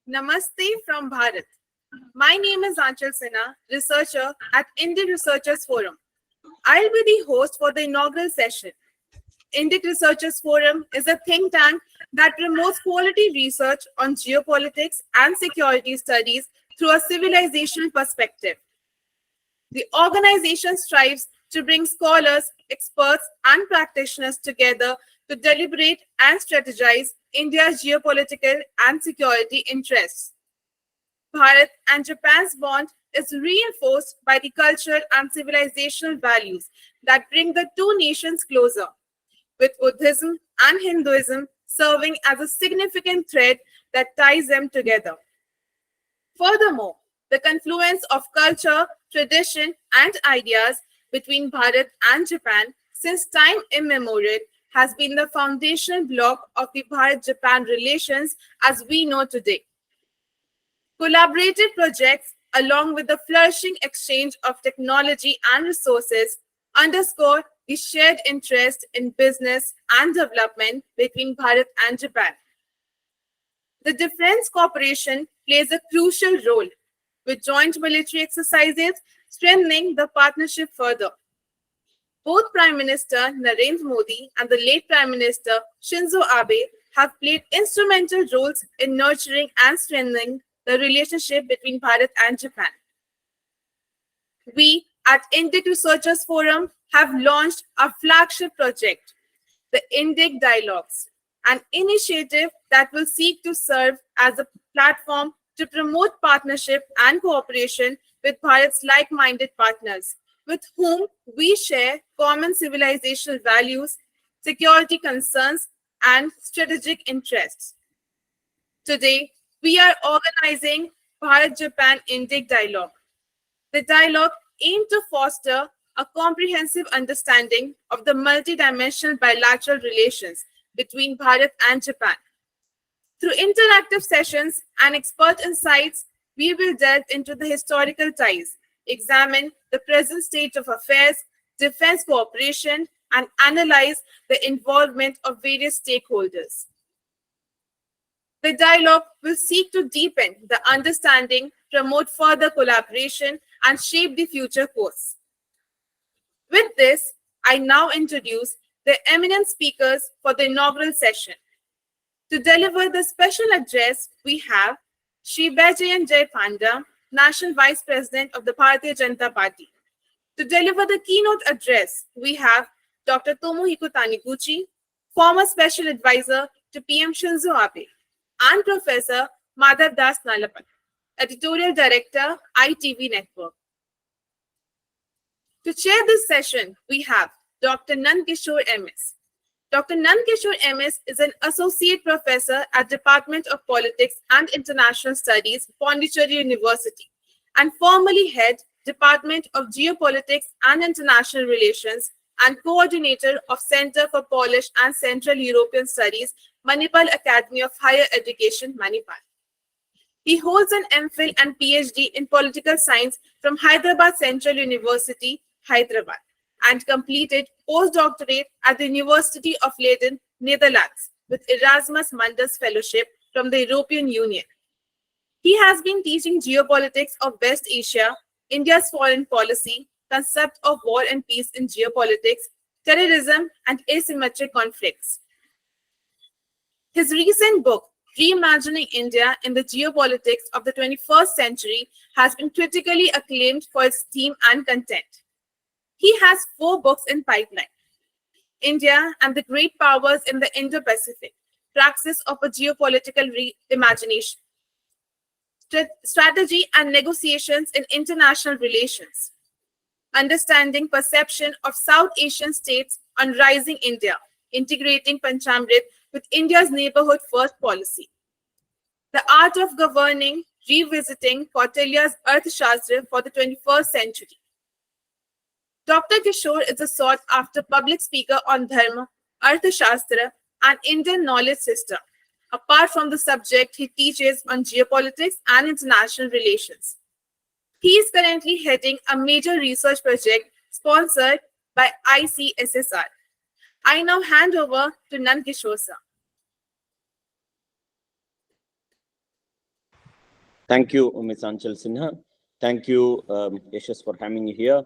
Namaste from Bharat. My name is Anchal Sinha, researcher at Indic Researchers Forum. I'll be the host for the inaugural session. Indic Researchers Forum is a think tank that promotes quality research on geopolitics and security studies through a civilizational perspective. The organization strives to bring scholars, experts, and practitioners together to deliberate and strategize India's geopolitical and security interests. Bharat and Japan's bond is reinforced by the cultural and civilizational values that bring the two nations closer, with Buddhism and Hinduism serving as a significant thread that ties them together. Furthermore, the confluence of culture, tradition, and ideas between Bharat and Japan since time immemorial has been the foundational block of the Bharat-Japan relations as we know today. Collaborative projects, along with the flourishing exchange of technology and resources, underscore the shared interest in business and development between Bharat and Japan. The defense cooperation plays a crucial role, with joint military exercises strengthening the partnership further. Both Prime Minister Narendra Modi and the late Prime Minister Shinzo Abe have played instrumental roles in nurturing and strengthening the relationship between Bharat and Japan. We at Indic Researchers Forum have launched our flagship project, the Indic Dialogues, an initiative that will seek to serve as a platform to promote partnership and cooperation with Bharat's like-minded partners, with whom we share common civilizational values, security concerns, and strategic interests. Today, we are organizing Bharat-Japan Indic Dialogue. The dialogue aims to foster a comprehensive understanding of the multidimensional bilateral relations between Bharat and Japan. Through interactive sessions and expert insights, we will delve into the historical ties, examine the present state of affairs, defense cooperation, and analyze the involvement of various stakeholders. The dialogue will seek to deepen the understanding, promote further collaboration, and shape the future course. With this, I now introduce the eminent speakers for the inaugural session. To deliver the special address, we have Shri Baijayan Jai Panda, National Vice President of the Bharatiya Janata Party. To deliver the keynote address, we have Dr. Tomohiko Taniguchi, former Special Advisor to PM Shinzo Abe, and Professor Madhav Das Nalapat, Editorial Director, ITV Network. To chair this session, we have Dr. Nandkishore MS. Dr. Nandkishore MS is an Associate Professor at Department of Politics and International Studies, Pondicherry University, and formerly head Department of Geopolitics and International Relations and Coordinator of Center for Polish and Central European Studies, Manipal Academy of Higher Education, Manipal. He holds an MPhil and PhD in Political Science from Hyderabad Central University, Hyderabad, and completed postdoctorate at the University of Leiden, Netherlands, with Erasmus Mundus Fellowship from the European Union. He has been teaching geopolitics of West Asia, India's foreign policy, concept of war and peace in geopolitics, terrorism, and asymmetric conflicts. His recent book, Reimagining India in the Geopolitics of the 21st Century, has been critically acclaimed for its theme and content. He has 4 books in pipeline: India and the Great Powers in the Indo-Pacific, Praxis of a Geopolitical Reimagination, Strategy and Negotiations in International Relations, Understanding Perception of South Asian States on Rising India, Integrating Panchamrit with India's Neighborhood First Policy, The Art of Governing, Revisiting Kautilya's Arthashastra for the 21st Century. Dr. Kishore is a sought-after public speaker on Dharma, Arthashastra, and Indian knowledge system. Apart from the subject, he teaches on geopolitics and international relations. He is currently heading a major research project sponsored by ICSSR. I now hand over to Nandkishore sir. Thank you, Ms. Anchal Sinha. Thank you, Yashas, for having me here.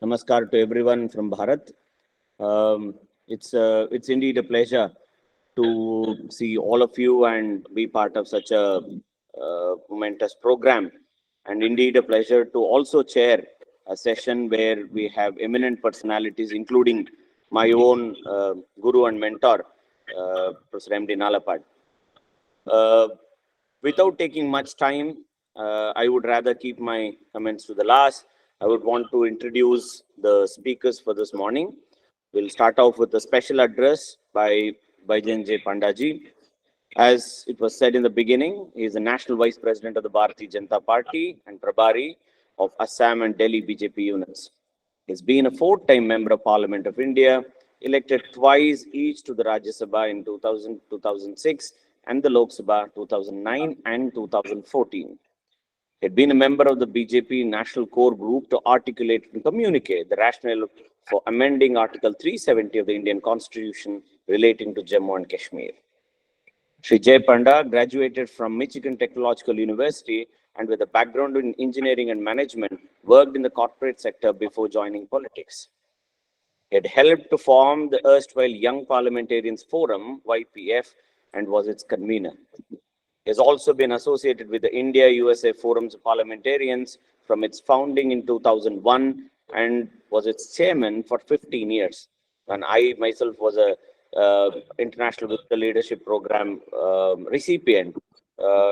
Namaskar to everyone from Bharat. It's indeed a pleasure to see all of you and be part of such a momentous program, and indeed a pleasure to also chair a session where we have eminent personalities, including my own guru and mentor, Professor M.D. Nalapad. Without taking much time, I would rather keep my comments to the last. I would want to introduce the speakers for this morning. We'll start off with a special address by Baijan J. Pandaji. As it was said in the beginning, he is the National Vice President of the Bharatiya Janata Party and Prabhari of Assam and Delhi BJP units. He's been a four-time Member of Parliament of India, elected twice each to the Rajya Sabha in 2000, 2006 and the Lok Sabha 2009 and 2014. He had been a member of the BJP National Core Group to articulate and communicate the rationale for amending Article 370 of the Indian Constitution relating to Jammu and Kashmir. Sri Jay Panda graduated from Michigan Technological University and with a background in engineering and management, worked in the corporate sector before joining politics. He had helped to form the erstwhile Young Parliamentarians Forum, YPF, and was its convener. He has also been associated with the India-USA Forums of Parliamentarians from its founding in 2001 and was its chairman for 15 years. And I myself was a International Visitor Leadership Program recipient.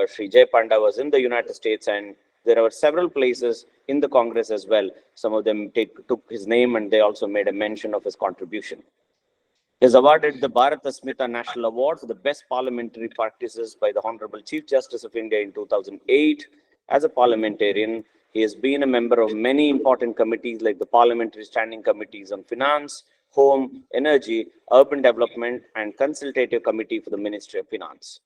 Sri Jay Panda was in the United States, and there were several places in the Congress as well. Some of them took his name, and they also made a mention of his contribution. He is awarded the Bharat-Nippon National Award for the Best Parliamentary Practices by the Honorable Chief Justice of India in 2008. As a parliamentarian, he has been a member of many important committees like the Parliamentary Standing Committees on Finance, Home, Energy, Urban Development, and Consultative Committee for the Ministry of Finance.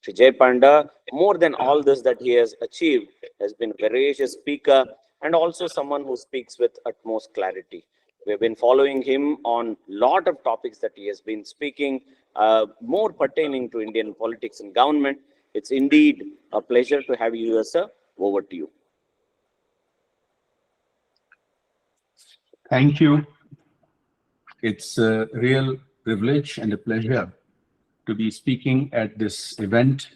Sri Jay Panda, more than all this that he has achieved, has been a veracious speaker and also someone who speaks with utmost clarity. We have been following him on a lot of topics that he has been speaking, more pertaining to Indian politics and government. It's indeed a pleasure to have you here, sir. Over to you. Thank you. It's a real privilege and a pleasure to be speaking at this event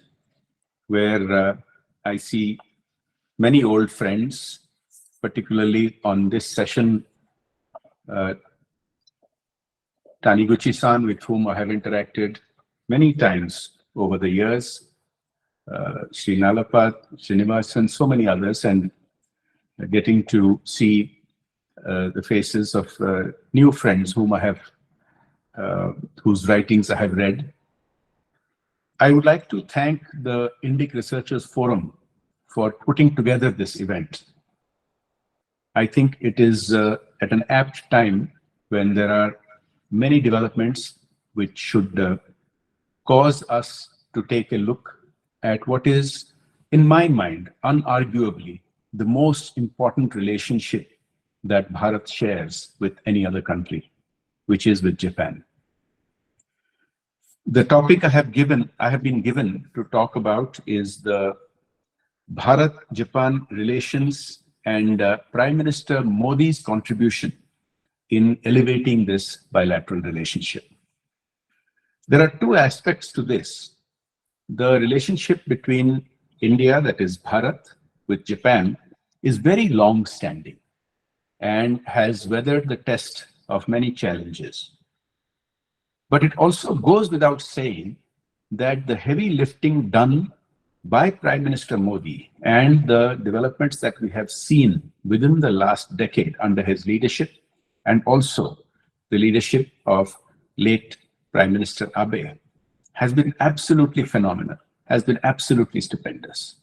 where I see many old friends, particularly on this session. Taniguchi-san, with whom I have interacted many times over the years, Sri Nalapad, Srinivasan, so many others, and getting to see the faces of new friends whom I have, whose writings I have read. I would like to thank the Indic Researchers Forum for putting together this event. I think it is at an apt time when there are many developments which should cause us to take a look at what is, in my mind, unarguably the most important relationship that Bharat shares with any other country, which is with Japan. The topic I have been given to talk about is the Bharat-Japan relations and Prime Minister Modi's contribution in elevating this bilateral relationship. There are two aspects to this. The relationship between India, that is Bharat, with Japan is very long-standing and has weathered the test of many challenges. But it also goes without saying that the heavy lifting done by Prime Minister Modi and the developments that we have seen within the last decade under his leadership, and also the leadership of late Prime Minister Abe, has been absolutely phenomenal, has been absolutely stupendous.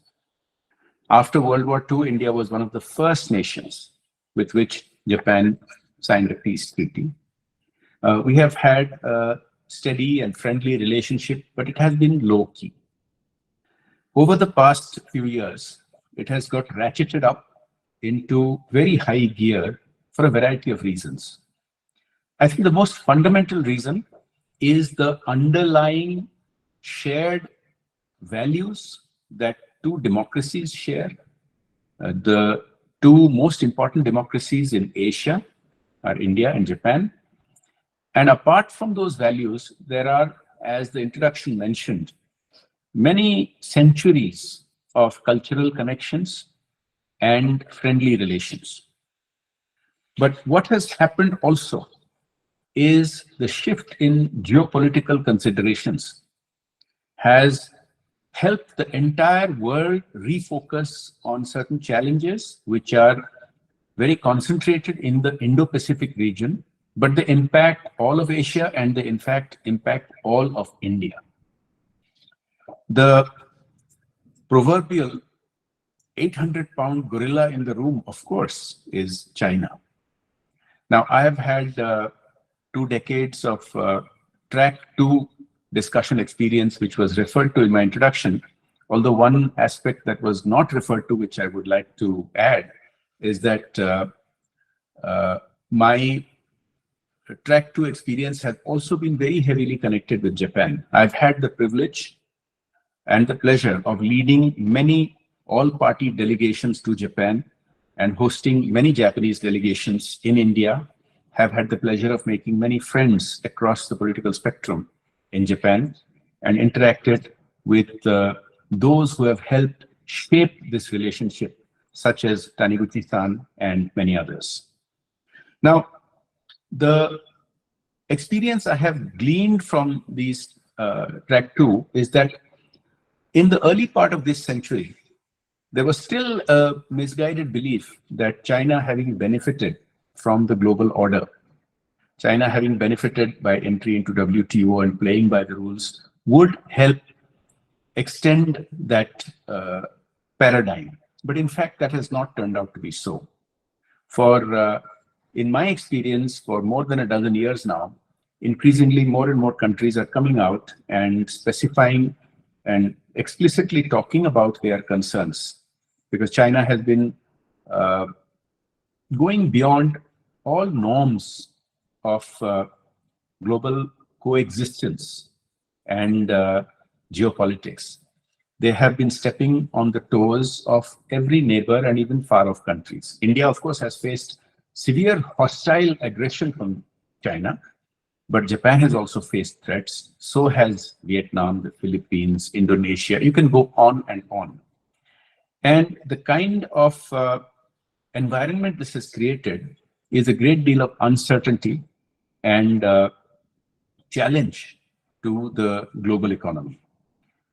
After World War II, India was one of the first nations with which Japan signed a peace treaty. We have had a steady and friendly relationship, but it has been low-key. Over the past few years, it has got ratcheted up into very high gear for a variety of reasons. I think the most fundamental reason is the underlying shared values that two democracies share. The two most important democracies in Asia are India and Japan. And apart from those values, there are, as the introduction mentioned, many centuries of cultural connections and friendly relations. But what has happened also is the shift in geopolitical considerations has helped the entire world refocus on certain challenges which are very concentrated in the Indo-Pacific region, but they impact all of Asia and they in fact impact all of India. The proverbial 800-pound gorilla in the room, of course, is China. Now, I have had 2 decades of track 2 discussion experience, which was referred to in my introduction. Although one aspect that was not referred to, which I would like to add, is that my track 2 experience has also been very heavily connected with Japan. I've had the privilege and the pleasure of leading many all-party delegations to Japan and hosting many Japanese delegations in India, have had the pleasure of making many friends across the political spectrum in Japan, and interacted with those who have helped shape this relationship, such as Taniguchi-san and many others. Now, the experience I have gleaned from these track 2 is that in the early part of this century, there was still a misguided belief that China, having benefited from the global order, China having benefited by entry into WTO and playing by the rules, would help extend that paradigm. But in fact, that has not turned out to be so. For in my experience, for more than a dozen years now, increasingly more and more countries are coming out and specifying and explicitly talking about their concerns, because China has been going beyond all norms of global coexistence and geopolitics. They have been stepping on the toes of every neighbor and even far-off countries. India, of course, has faced severe hostile aggression from China, but Japan has also faced threats. So has Vietnam, the Philippines, Indonesia. You can go on and on. And the kind of environment this has created is a great deal of uncertainty and challenge to the global economy.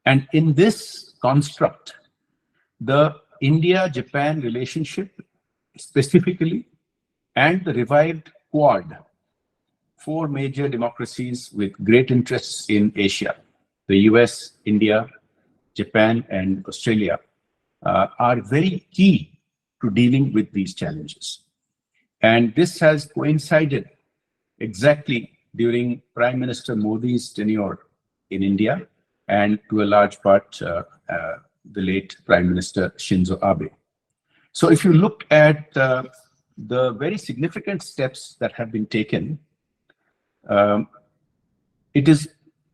And in this construct, the India-Japan relationship specifically, and the revived Quad, 4 major democracies with great interests in Asia, the US, India, Japan, and Australia, are very key to dealing with these challenges. And this has coincided exactly during Prime Minister Modi's tenure in India, and to a large part, the late Prime Minister Shinzo Abe. So if you look at the very significant steps that have been taken, it is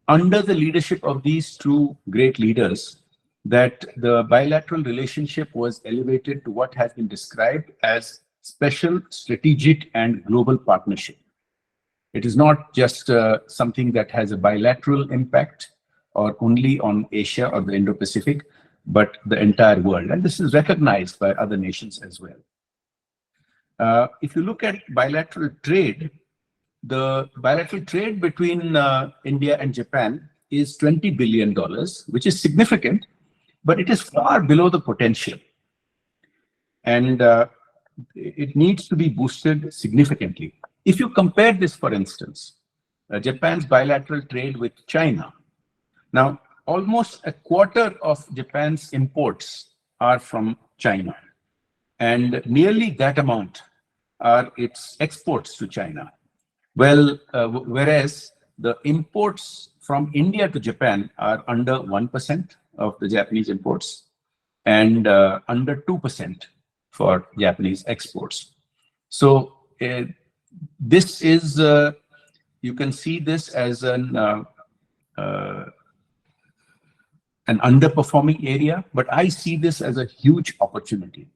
under the leadership of these 2 great leaders that the bilateral relationship was elevated to what has been described as special, strategic, and global partnership. It is not just something that has a bilateral impact or only on Asia or the Indo-Pacific, but the entire world. And this is recognized by other nations as well. If you look at bilateral trade, the bilateral trade between India and Japan is $20 billion, which is significant, but it is far below the potential. And it needs to be boosted significantly. If you compare this, for instance, Japan's bilateral trade with China, now almost a quarter of Japan's imports are from China, and nearly that amount are its exports to China. Well, whereas the imports from India to Japan are under 1% of the Japanese imports and under 2% for Japanese exports. So this is, you can see this as an an underperforming area, but I see this as a huge opportunity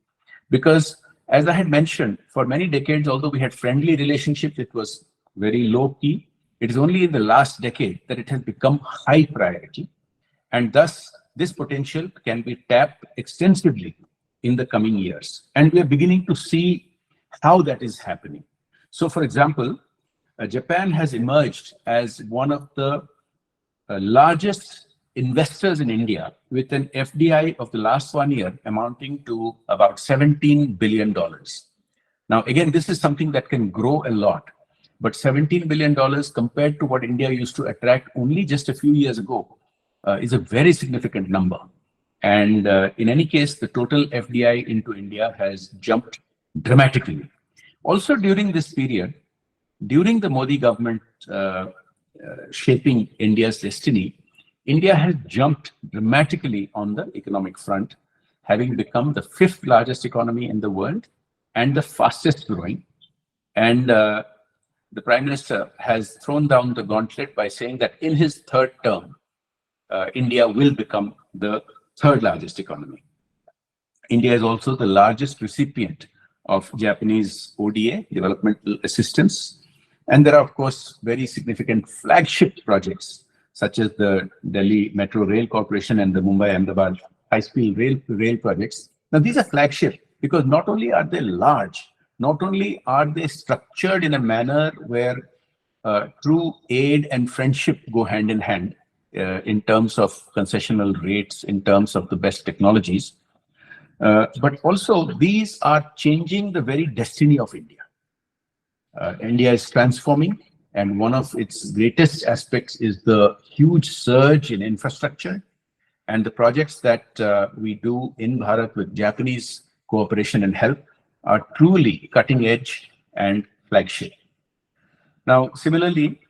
because, as I had mentioned, for many decades, although we had friendly relationships, it was very low key. It is only in the last decade that it has become high priority, and thus this potential can be tapped extensively in the coming years. And we are beginning to see how that is happening. So, for example, Japan has emerged as one of the largest investors in India with an FDI of the last 1 year amounting to about $17 billion. Now, again, this is something that can grow a lot, but $17 billion compared to what India used to attract only just a few years ago is a very significant number. And in any case, the total FDI into India has jumped dramatically. Also during this period, during the Modi government shaping India's destiny, India has jumped dramatically on the economic front, having become the 5th largest economy in the world and the fastest growing. And the Prime Minister has thrown down the gauntlet by saying that in his 3rd term, India will become the 3rd largest economy. India is also the largest recipient of Japanese ODA, developmental assistance. And there are, of course, very significant flagship projects, such as the Delhi Metro Rail Corporation and the Mumbai-Ahmedabad high-speed rail projects. Now, these are flagship because not only are they large, not only are they structured in a manner where true aid and friendship go hand in hand in terms of concessional rates, in terms of the best technologies, but also these are changing the very destiny of India. India is transforming, and one of its greatest aspects is the huge surge in infrastructure, and the projects that we do in Bharat with Japanese cooperation and help are truly cutting edge and flagship. Now, similarly,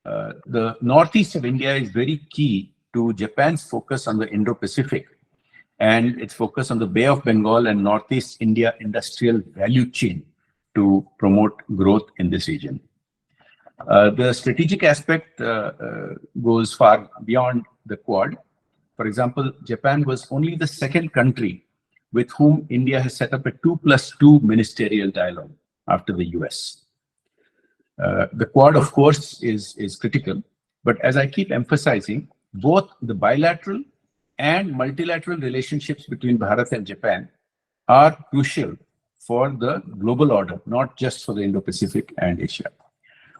the northeast of India is very key to Japan's focus on the Indo-Pacific and its focus on the Bay of Bengal and Northeast India industrial value chain to promote growth in this region. The strategic aspect goes far beyond the Quad. For example, Japan was only the 2nd country with whom India has set up a 2+2 ministerial dialogue after the US. The Quad, of course, is critical, but as I keep emphasizing, both the bilateral and multilateral relationships between Bharat and Japan are crucial for the global order, not just for the Indo-Pacific and Asia.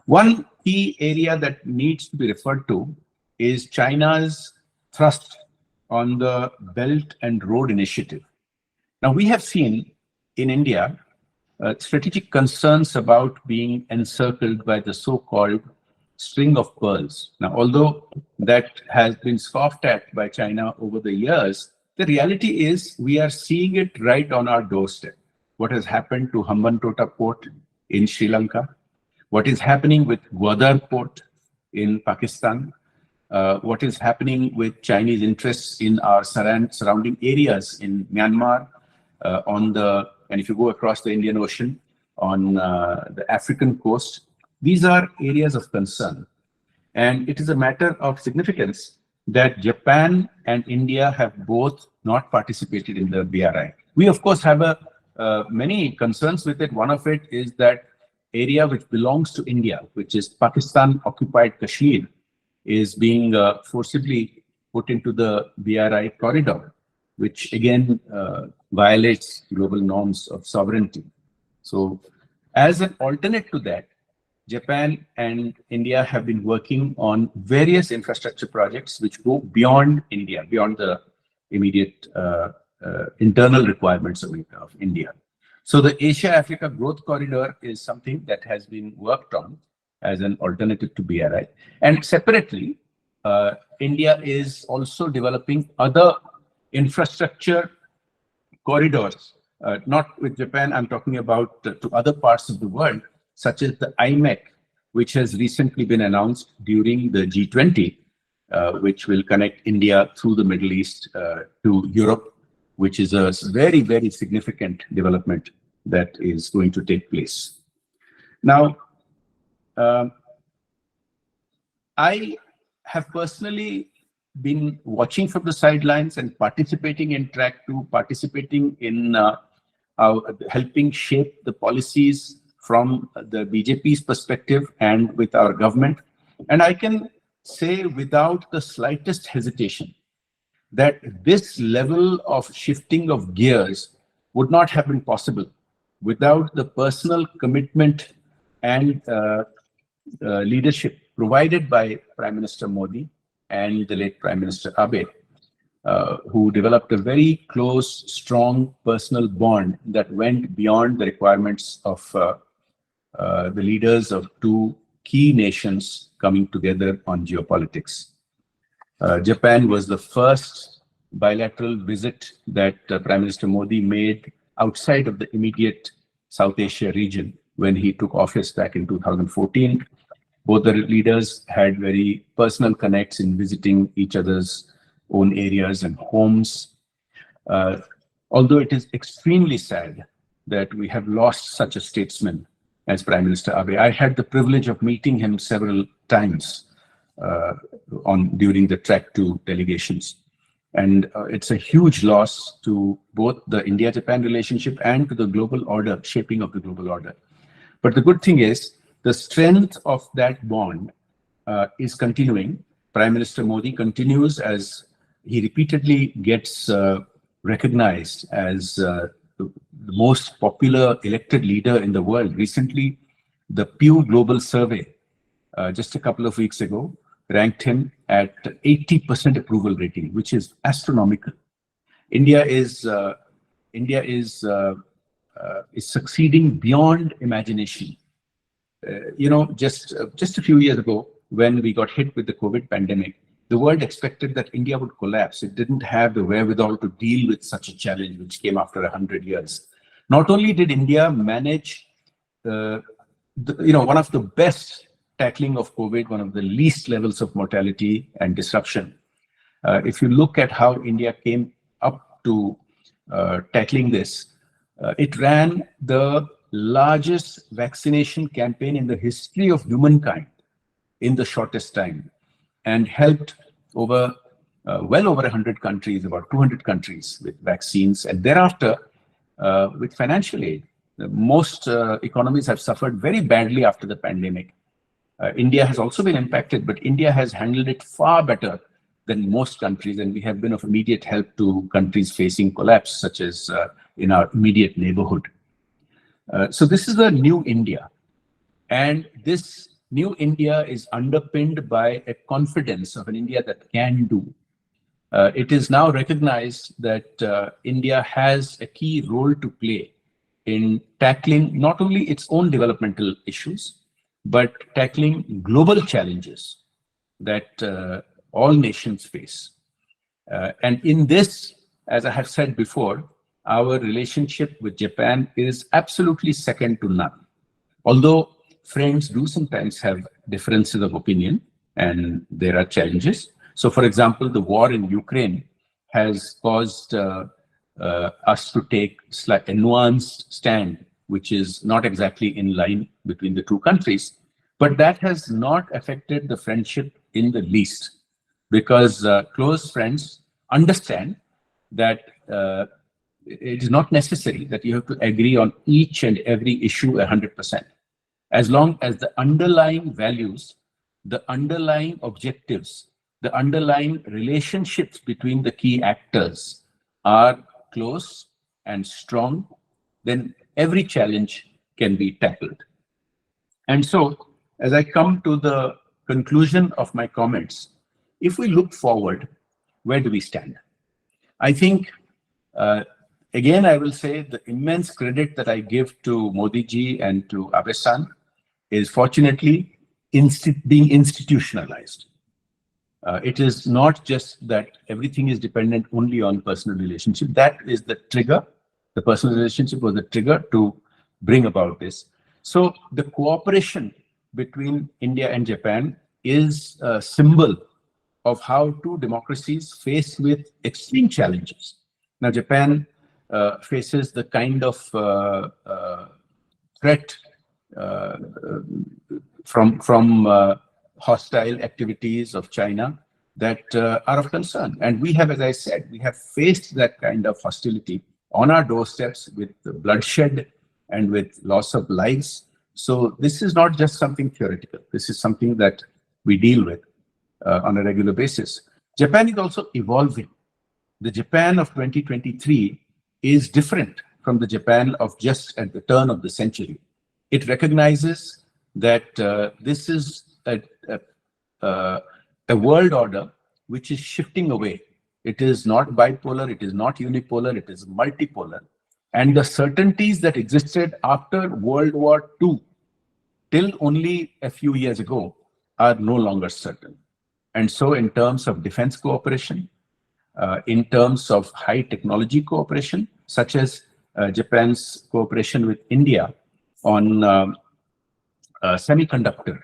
One key area that needs to be referred to is China's thrust on the Belt and Road Initiative. Now, we have seen in India strategic concerns about being encircled by the so-called string of pearls. Now, although that has been scoffed at by China over the years, the reality is we are seeing it right on our doorstep. What has happened to Hambantota port in Sri Lanka, what is happening with Gwadar port in Pakistan, what is happening with Chinese interests in our surrounding areas in Myanmar, and if you go across the Indian Ocean, on the African coast. These are areas of concern. And it is a matter of significance that Japan and India have both not participated in the BRI. We, of course, have many concerns with it. One of it is that area which belongs to India, which is Pakistan-occupied Kashmir, is being forcibly put into the BRI corridor, which again violates global norms of sovereignty. So as an alternate to that, Japan and India have been working on various infrastructure projects which go beyond India, beyond the immediate internal requirements of India. So the Asia-Africa Growth Corridor is something that has been worked on as an alternative to BRI. And separately, India is also developing other infrastructure corridors, not with Japan, I'm talking about to other parts of the world, such as the IMEC, which has recently been announced during the G20, which will connect India through the Middle East to Europe, which is a very, very significant development that is going to take place. Now, I have personally been watching from the sidelines and participating in track 2, participating in helping shape the policies from the BJP's perspective and with our government. And I can say without the slightest hesitation that this level of shifting of gears would not have been possible without the personal commitment and leadership provided by Prime Minister Modi and the late Prime Minister Abe, who developed a very close, strong personal bond that went beyond the requirements of the leaders of two key nations coming together on geopolitics. Japan was the first bilateral visit that Prime Minister Modi made outside of the immediate South Asia region when he took office back in 2014. Both the leaders had very personal connects in visiting each other's own areas and homes. Although it is extremely sad that we have lost such a statesman as Prime Minister Abe. I had the privilege of meeting him several times during the track 2 delegations. And it's a huge loss to both the India-Japan relationship and to the global order, shaping of the global order. But the good thing is, the strength of that bond is continuing. Prime Minister Modi continues as he repeatedly gets recognized as the most popular elected leader in the world. Recently, the Pew Global Survey, just a couple of weeks ago, ranked him at 80% approval rating, which is astronomical. India is succeeding beyond imagination. Just a few years ago, when we got hit with the COVID pandemic, the world expected that India would collapse. It didn't have the wherewithal to deal with such a challenge, which came after 100 years. Not only did India manage, one of the best tackling of COVID, one of the least levels of mortality and disruption. If you look at how India came up to tackling this, it ran the largest vaccination campaign in the history of humankind in the shortest time, and helped well over 100 countries, about 200 countries with vaccines. And thereafter, with financial aid, most economies have suffered very badly after the pandemic. India has also been impacted, but India has handled it far better than most countries, and we have been of immediate help to countries facing collapse, such as in our immediate neighborhood. So this is a new India, and this new India is underpinned by a confidence of an India that can do. It is now recognized that India has a key role to play in tackling not only its own developmental issues, but tackling global challenges that all nations face. And in this, as I have said before, our relationship with Japan is absolutely second to none. Although friends do sometimes have differences of opinion and there are challenges. So, for example, the war in Ukraine has caused us to take a nuanced stand, which is not exactly in line between the two countries. But that has not affected the friendship in the least, because close friends understand that it is not necessary that you have to agree on each and every issue 100%. As long as the underlying values, the underlying objectives, the underlying relationships between the key actors are close and strong, then every challenge can be tackled. And so, as I come to the conclusion of my comments, if we look forward, where do we stand? I think, again, I will say the immense credit that I give to Modi ji and to Abe-san is fortunately being institutionalized. It is not just that everything is dependent only on personal relationship. That is the trigger. The personal relationship was the trigger to bring about this. So the cooperation between India and Japan is a symbol of how two democracies face with extreme challenges. Now, Japan faces the kind of threat from hostile activities of China. that are of concern. And we have, as I said, we have faced that kind of hostility on our doorsteps with bloodshed and with loss of lives. So this is not just something theoretical. This is something that we deal with on a regular basis. Japan is also evolving. The Japan of 2023 is different from the Japan of just at the turn of the century. It recognizes that this is a world order which is shifting away. It is not bipolar, it is not unipolar, it is multipolar. And the certainties that existed after World War II till only a few years ago are no longer certain. And so in terms of defense cooperation, in terms of high technology cooperation, such as Japan's cooperation with India on semiconductor,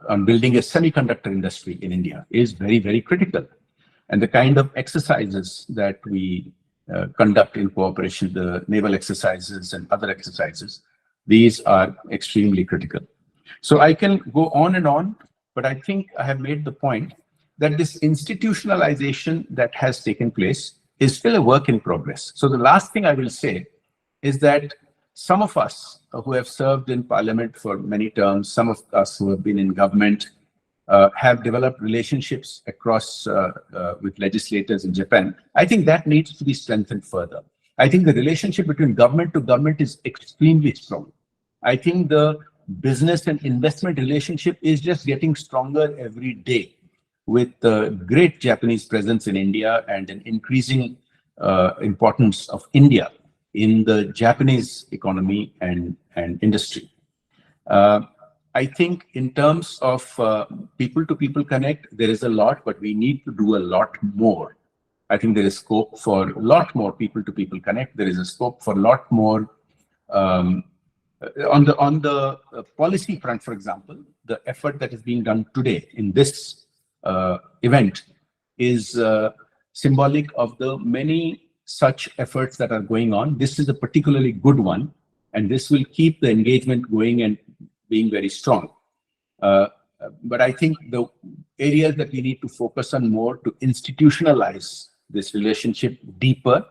on building a semiconductor industry in India is very, very critical. And the kind of exercises that we conduct in cooperation, the naval exercises and other exercises, these are extremely critical. So I can go on and on, but I think I have made the point that this institutionalization that has taken place is still a work in progress. So the last thing I will say is that some of us who have served in parliament for many terms, some of us who have been in government, have developed relationships across with legislators in Japan. I think that needs to be strengthened further. I think the relationship between government to government is extremely strong. I think the business and investment relationship is just getting stronger every day with the great Japanese presence in India and an increasing importance of India in the Japanese economy and industry. I think in terms of people-to-people connect, there is a lot, but we need to do a lot more. I think there is scope for a lot more people-to-people connect. There is a scope for a lot more on the policy front, for example. The effort that is being done today in this event is symbolic of the many such efforts that are going on. This is a particularly good one, and this will keep the engagement going and being very strong. But I think the areas that we need to focus on more to institutionalize this relationship deeper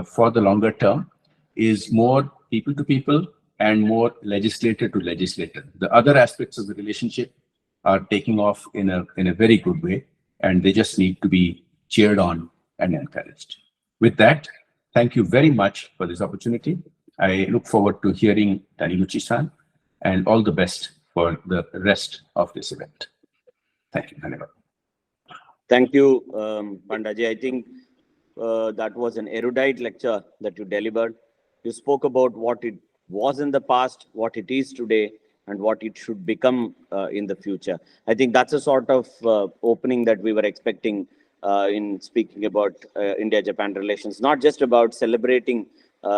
for the longer term is more people to people and more legislator to legislator. The other aspects of the relationship are taking off in a very good way, and they just need to be cheered on and encouraged. With that, thank you very much for this opportunity. I look forward to hearing Taniguchi-san, and all the best for the rest of this event. Thank you. Thank you, Pandaji. I think that was an erudite lecture that you delivered. You spoke about what it was in the past, what it is today, and what it should become in the future. I think that's a sort of opening that we were expecting in speaking about India-Japan relations, not just about celebrating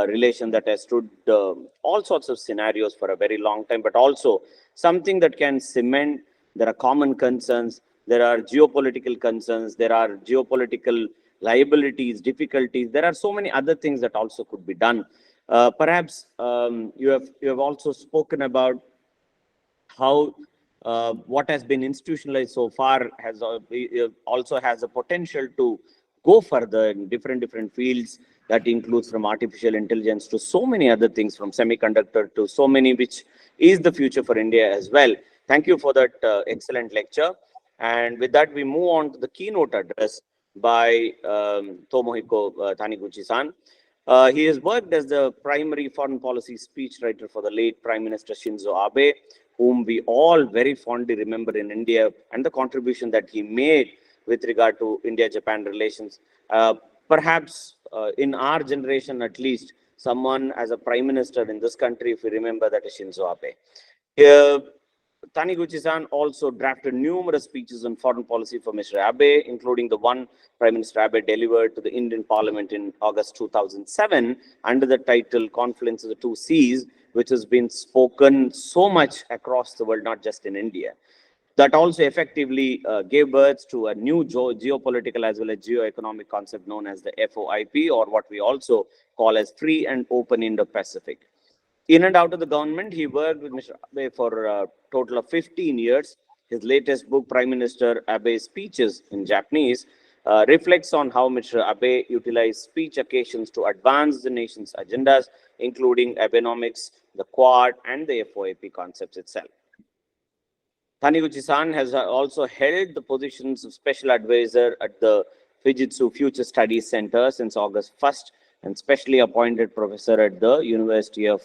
relation that has stood all sorts of scenarios for a very long time, but also something that can cement. There are common concerns, there are geopolitical concerns, there are geopolitical liabilities, difficulties. There are so many other things that also could be done. Perhaps you have also spoken about how what has been institutionalized so far has also has a potential to go further in different fields. That includes from artificial intelligence to so many other things, from semiconductor to so many, which is the future for India as well. Thank you for that excellent lecture. And with that, we move on to the keynote address by Tomohiko Taniguchi-san. He has worked as the primary foreign policy speechwriter for the late Prime Minister Shinzo Abe, whom we all very fondly remember in India, and the contribution that he made with regard to India-Japan relations. Perhaps in our generation, at least, someone as a prime minister in this country, if we remember, that is Shinzo Abe. Taniguchi-san also drafted numerous speeches on foreign policy for Mr. Abe, including the one Prime Minister Abe delivered to the Indian Parliament in August 2007 under the title Confluence of the Two Seas, which has been spoken so much across the world, not just in India. That also effectively gave birth to a new geopolitical as well as geo-economic concept known as the FOIP, or what we also call as Free and Open Indo-Pacific. In and out of the government, he worked with Mr. Abe for a total of 15 years. His latest book, Prime Minister Abe's Speeches in Japanese, reflects on how Mr. Abe utilized speech occasions to advance the nation's agendas, including Abenomics, the Quad, and the FOAP concepts itself. Taniguchi-san has also held the positions of Special Advisor at the Fujitsu Future Studies Center since August 1st and specially appointed professor at the University of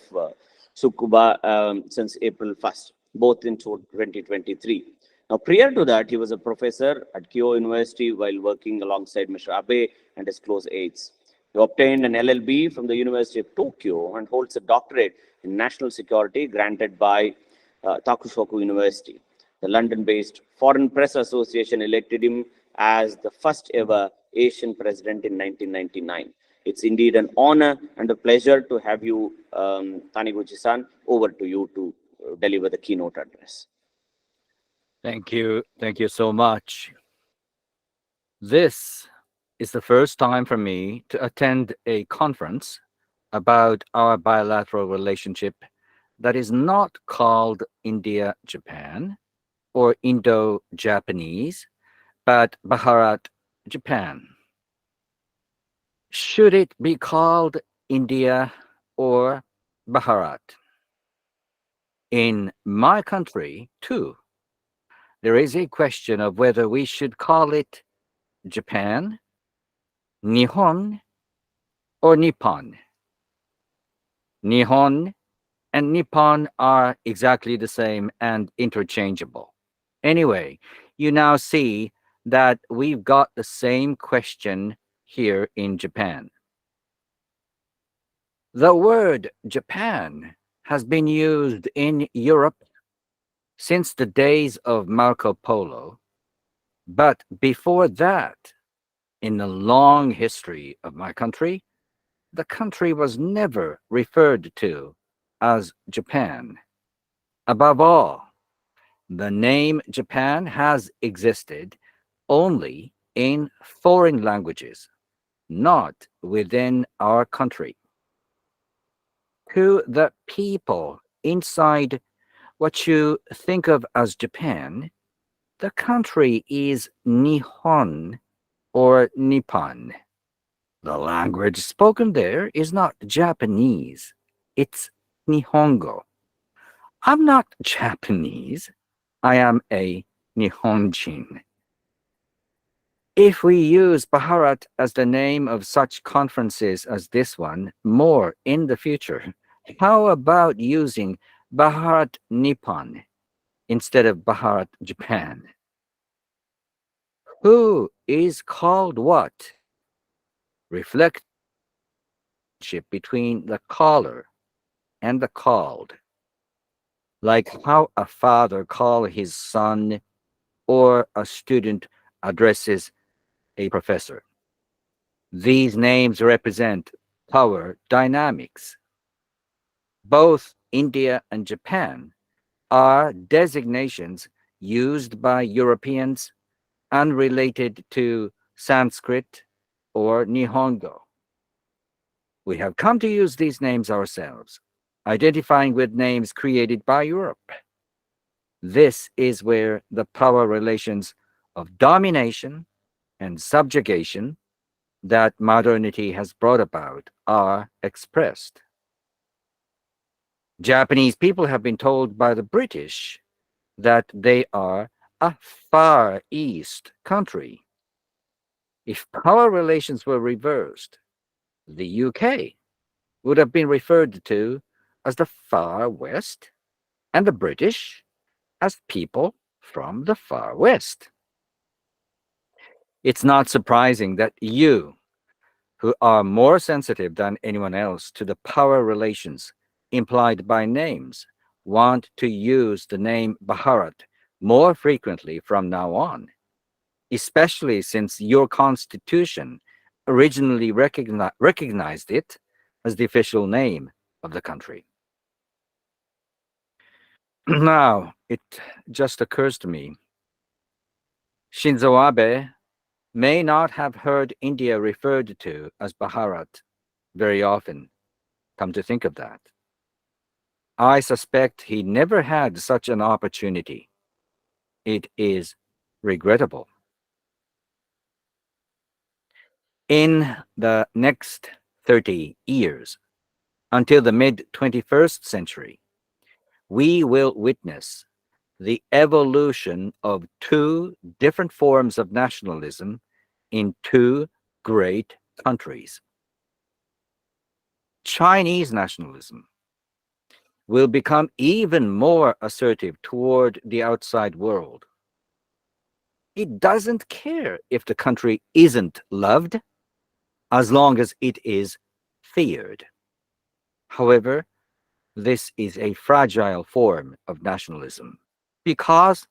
Tsukuba since April 1st, both in 2023. Now, prior to that, he was a professor at Kyoto University while working alongside Mr. Abe and his close aides. He obtained an LLB from the University of Tokyo and holds a doctorate in national security granted by Takushoku University. The London-based Foreign Press Association elected him as the first ever Asian president in 1999. It's indeed an honor and a pleasure to have you, Taniguchi-san. Over to you to deliver the keynote address. Thank you. Thank you so much. This is the first time for me to attend a conference about our bilateral relationship that is not called India-Japan or Indo-Japanese, but Bharat-Japan. Should it be called India or Bharat? In my country, too, there is a question of whether we should call it Japan, Nihon, or Nippon. Nihon and Nippon are exactly the same and interchangeable. Anyway, you now see that we've got the same question here in Japan. The word Japan has been used in Europe since the days of Marco Polo, but before that, in the long history of my country, the country was never referred to as Japan. Above all, the name Japan has existed only in foreign languages, not within our country. To the people inside what you think of as Japan, the country is Nihon or Nippon. The language spoken there is not Japanese, it's Nihongo. I'm not Japanese, I am a Nihonjin. If we use Bharat as the name of such conferences as this one more in the future, how about using Bharat-Nippon instead of Bharat-Japan? Who is called what? Reflect between the caller and the called, like how a father calls his son or a student addresses a professor. These names represent power dynamics. Both India and Japan are designations used by Europeans unrelated to Sanskrit or Nihongo. We have come to use these names ourselves, identifying with names created by Europe. This is where the power relations of domination and subjugation that modernity has brought about are expressed. Japanese people have been told by the British that they are a Far East country. If power relations were reversed, the UK would have been referred to as the Far West and the British as people from the Far West. It's not surprising that you, who are more sensitive than anyone else to the power relations implied by names, want to use the name Bharat more frequently from now on, especially since your constitution originally recognized it as the official name of the country. Now, it just occurs to me, Shinzo Abe may not have heard India referred to as Bharat very often, come to think of that. I suspect he never had such an opportunity. it is regrettable. In the next 30 years, until the mid 21st century, we will witness the evolution of two different forms of nationalism in two great countries. Chinese nationalism will become even more assertive toward the outside world. It doesn't care if the country isn't loved as long as it is feared. However, this is a fragile form of nationalism because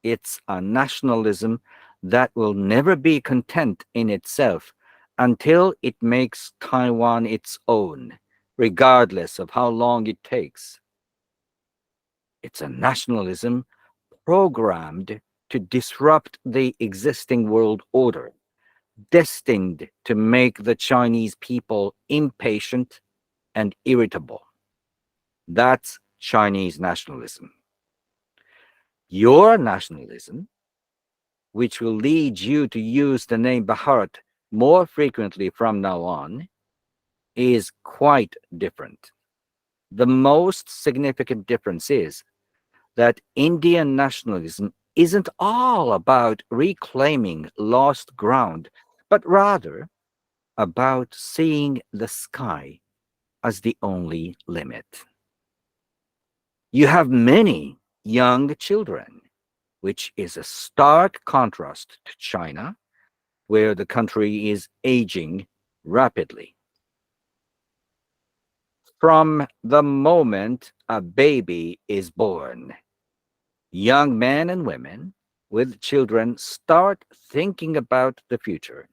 it's a nationalism that will never be content in itself until it makes Taiwan its own, regardless of how long it takes. It's a nationalism programmed to disrupt the existing world order, destined to make the Chinese people impatient and irritable. That's Chinese nationalism. Your nationalism, which will lead you to use the name Bharat more frequently from now on, is quite different. The most significant difference is that Indian nationalism isn't all about reclaiming lost ground, but rather about seeing the sky as the only limit. You have many young children, which is a stark contrast to China, where the country is aging rapidly. From the moment a baby is born, young men and women with children start thinking about the future,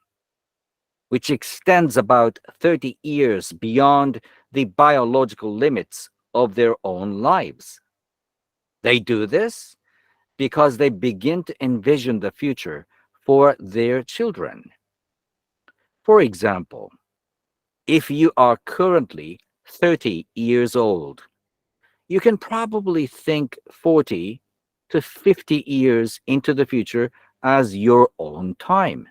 which extends about 30 years beyond the biological limits of their own lives. They do this because they begin to envision the future for their children. For example, if you are currently 30 years old, you can probably think 40 to 50 years into the future as your own time.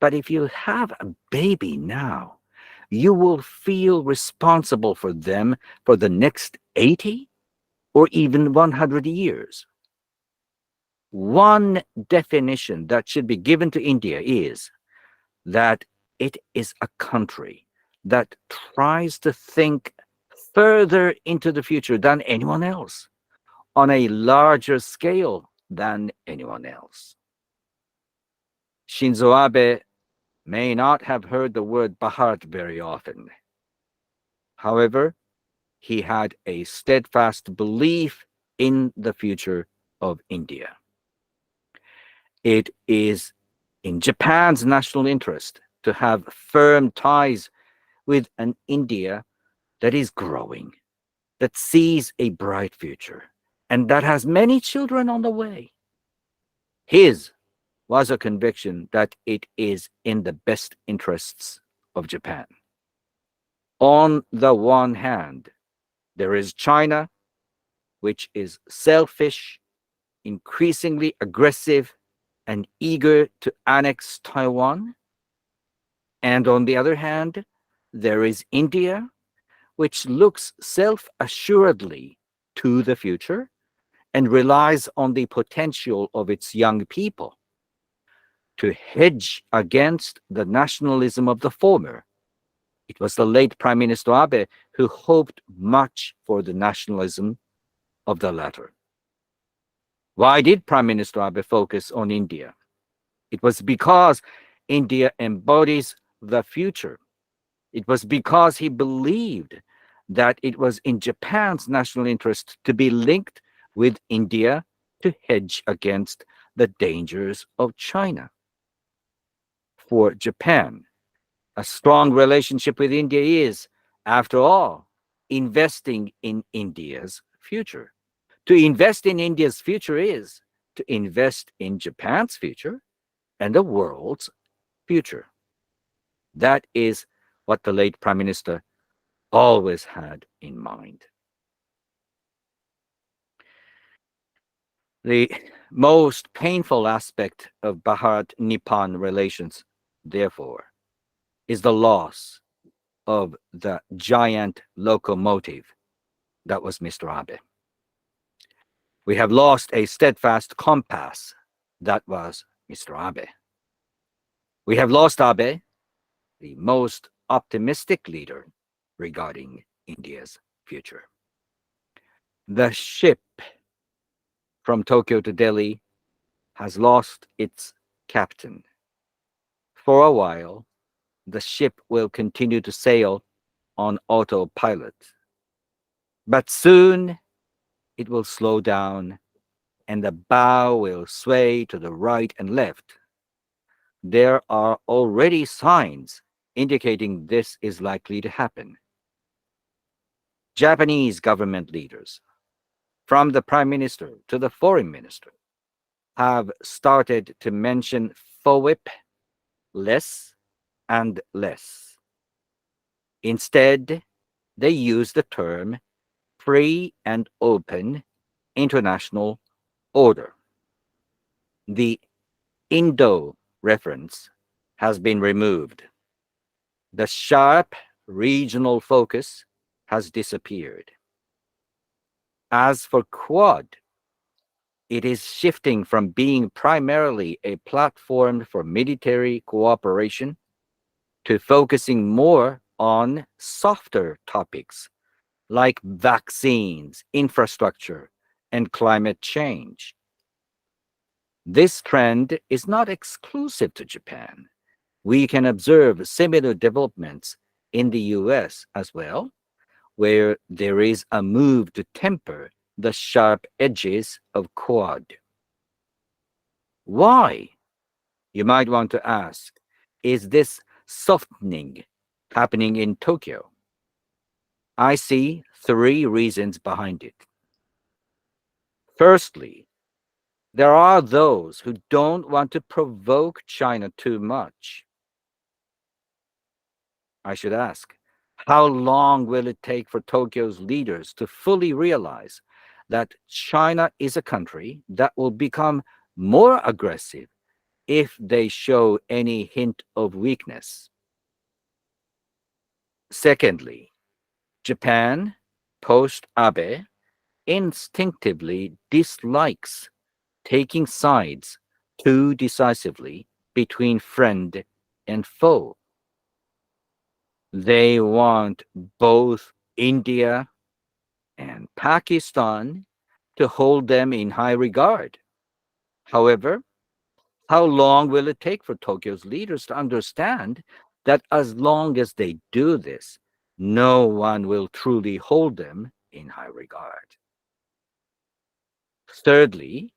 But if you have a baby now, you will feel responsible for them for the next 80 or even 100 years. One definition that should be given to India is that it is a country that tries to think further into the future than anyone else, on a larger scale than anyone else. Shinzo Abe may not have heard the word Bharat very often. However, he had a steadfast belief in the future of India. It is in Japan's national interest to have firm ties with an India that is growing, that sees a bright future, and that has many children on the way. His was a conviction that it is in the best interests of Japan. On the one hand, there is China, which is selfish, increasingly aggressive, and eager to annex Taiwan. And on the other hand, there is India, which looks self-assuredly to the future and relies on the potential of its young people. To hedge against the nationalism of the former, it was the late Prime Minister Abe who hoped much for the nationalism of the latter. Why did Prime Minister Abe focus on India? It was because India embodies the future. It was because he believed that it was in Japan's national interest to be linked with India to hedge against the dangers of China. For Japan, a strong relationship with India is, after all, investing in India's future. To invest in India's future is to invest in Japan's future and the world's future. That is what the late Prime Minister always had in mind. The most painful aspect of Bharat-Nippon relations, therefore, is the loss of the giant locomotive that was Mr. Abe. We have lost a steadfast compass that was Mr. Abe. We have lost Abe, the most optimistic leader regarding India's future. The ship from Tokyo to Delhi has lost its captain. For a while, the ship will continue to sail on autopilot. But soon it will slow down and the bow will sway to the right and left. There are already signs indicating this is likely to happen. Japanese government leaders, from the prime minister to the foreign minister, have started to mention FOWIP less and less. Instead, they use the term free and open international order. The Indo reference has been removed. The sharp regional focus has disappeared. As for Quad, it is shifting from being primarily a platform for military cooperation to focusing more on softer topics like vaccines, infrastructure, and climate change. This trend is not exclusive to Japan. We can observe similar developments in the US as well, where there is a move to temper the sharp edges of Quad. Why, you might want to ask, is this softening happening in Tokyo? I see three reasons behind it. Firstly, there are those who don't want to provoke China too much. I should ask, how long will it take for Tokyo's leaders to fully realize that China is a country that will become more aggressive if they show any hint of weakness? Secondly, Japan, post-Abe, instinctively dislikes taking sides too decisively between friend and foe. They want both India and Pakistan to hold them in high regard. However, how long will it take for Tokyo's leaders to understand that as long as they do this, no one will truly hold them in high regard? Thirdly,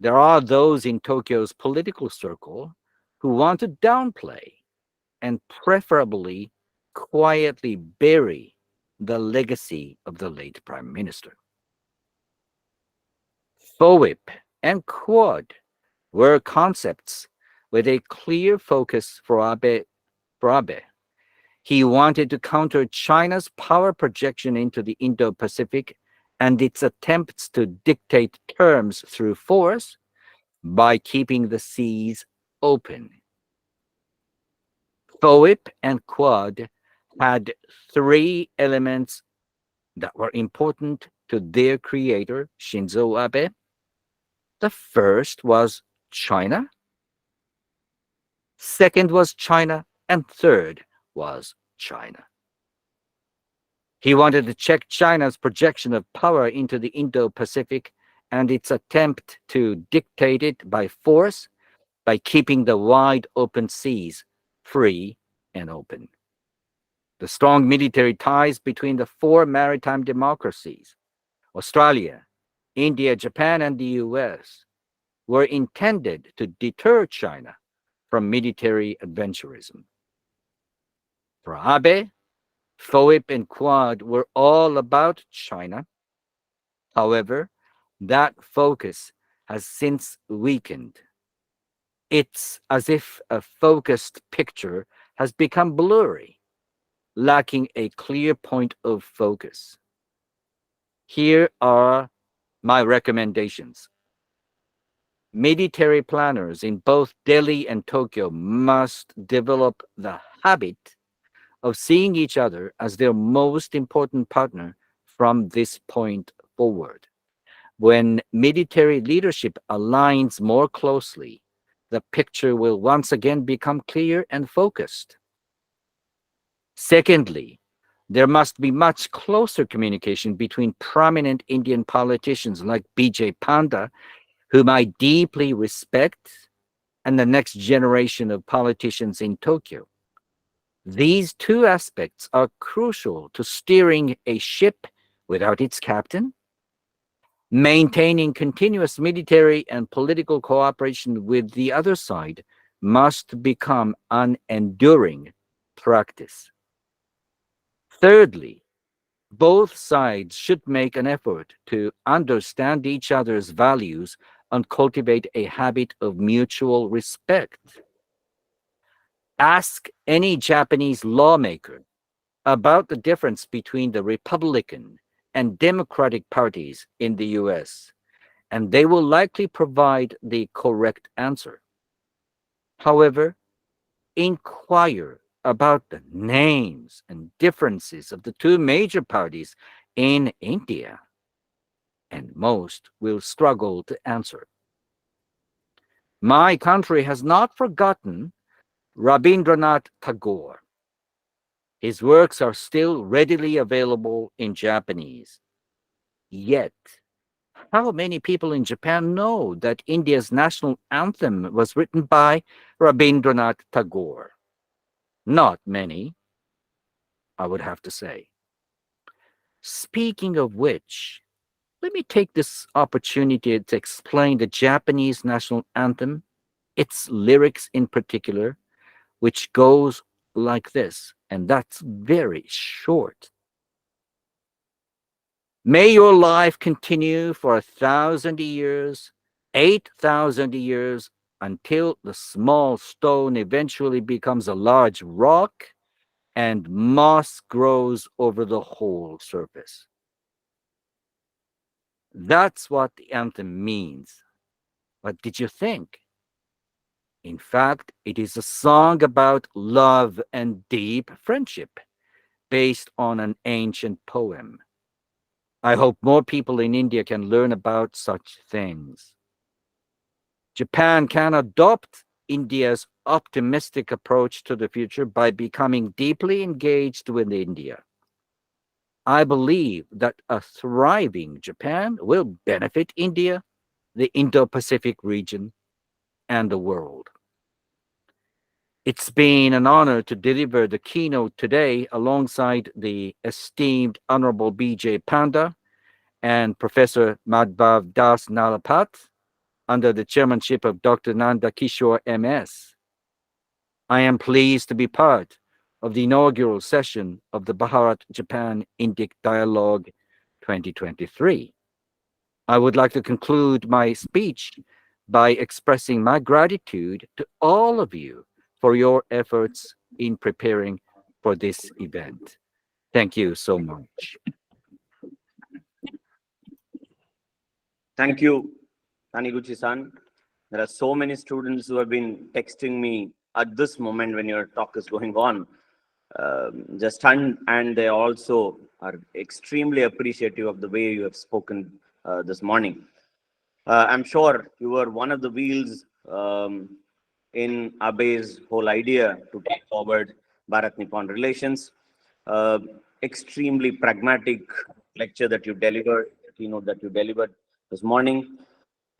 there are those in Tokyo's political circle who want to downplay and preferably quietly bury the legacy of the late prime minister. FOWIP and Quad were concepts with a clear focus for Abe. He wanted to counter China's power projection into the Indo-Pacific and its attempts to dictate terms through force by keeping the seas open. FOWIP and Quad had three elements that were important to their creator, Shinzo Abe. The first was China, second was China, and third was China. He wanted to check China's projection of power into the Indo-Pacific and its attempt to dictate it by force by keeping the wide open seas free and open. The strong military ties between the four maritime democracies, Australia, India, Japan, and the US, were intended to deter China from military adventurism. For Abe, FOWIP and Quad were all about China. However, that focus has since weakened. It's as if a focused picture has become blurry, lacking a clear point of focus. Here are my recommendations. military planners in both Delhi and Tokyo must develop the habit of seeing each other as their most important partner from this point forward. When military leadership aligns more closely, the picture will once again become clear and focused. Secondly, there must be much closer communication between prominent Indian politicians like BJ Panda, whom I deeply respect, and the next generation of politicians in Tokyo. These two aspects are crucial to steering a ship without its captain, maintaining continuous military and political cooperation with the other side must become an enduring practice. Thirdly, both sides should make an effort to understand each other's values and cultivate a habit of mutual respect. Ask any Japanese lawmaker about the difference between the Republican and Democratic parties in the US, and they will likely provide the correct answer. However, inquire about the names and differences of the two major parties in India, and most will struggle to answer. My country has not forgotten Rabindranath Tagore. His works are still readily available in Japanese. Yet, how many people in Japan know that India's national anthem was written by Rabindranath Tagore? Not many, I would have to say. Speaking of which, let me take this opportunity to explain the Japanese national anthem, its lyrics in particular, which goes like this, and that's very short. May your life continue for 1,000 years, 8,000 years, until the small stone eventually becomes a large rock and moss grows over the whole surface. That's what the anthem means. What did you think? In fact, it is a song about love and deep friendship based on an ancient poem. I hope more people in India can learn about such things. Japan can adopt India's optimistic approach to the future by becoming deeply engaged with India. I believe that a thriving Japan will benefit India, the Indo-Pacific region, and the world. It's been an honor to deliver the keynote today alongside the esteemed Honorable B.J. Panda and Professor Madhvav Das Nalapat under the chairmanship of Dr. Nanda Kishore M.S. I am pleased to be part of the inaugural session of the Bharat-Japan Indic Dialogue 2023. I would like to conclude my speech by expressing my gratitude to all of you for your efforts in preparing for this event. Thank you so much. Thank you, Taniguchi-san. There are so many students who have been texting me at this moment when your talk is going on. Just stunned, and they also are extremely appreciative of the way you have spoken this morning. I'm sure you were one of the wheels in Abe's whole idea to take forward Bharat-Nippon relations. Extremely pragmatic lecture that you delivered, keynote that you delivered this morning.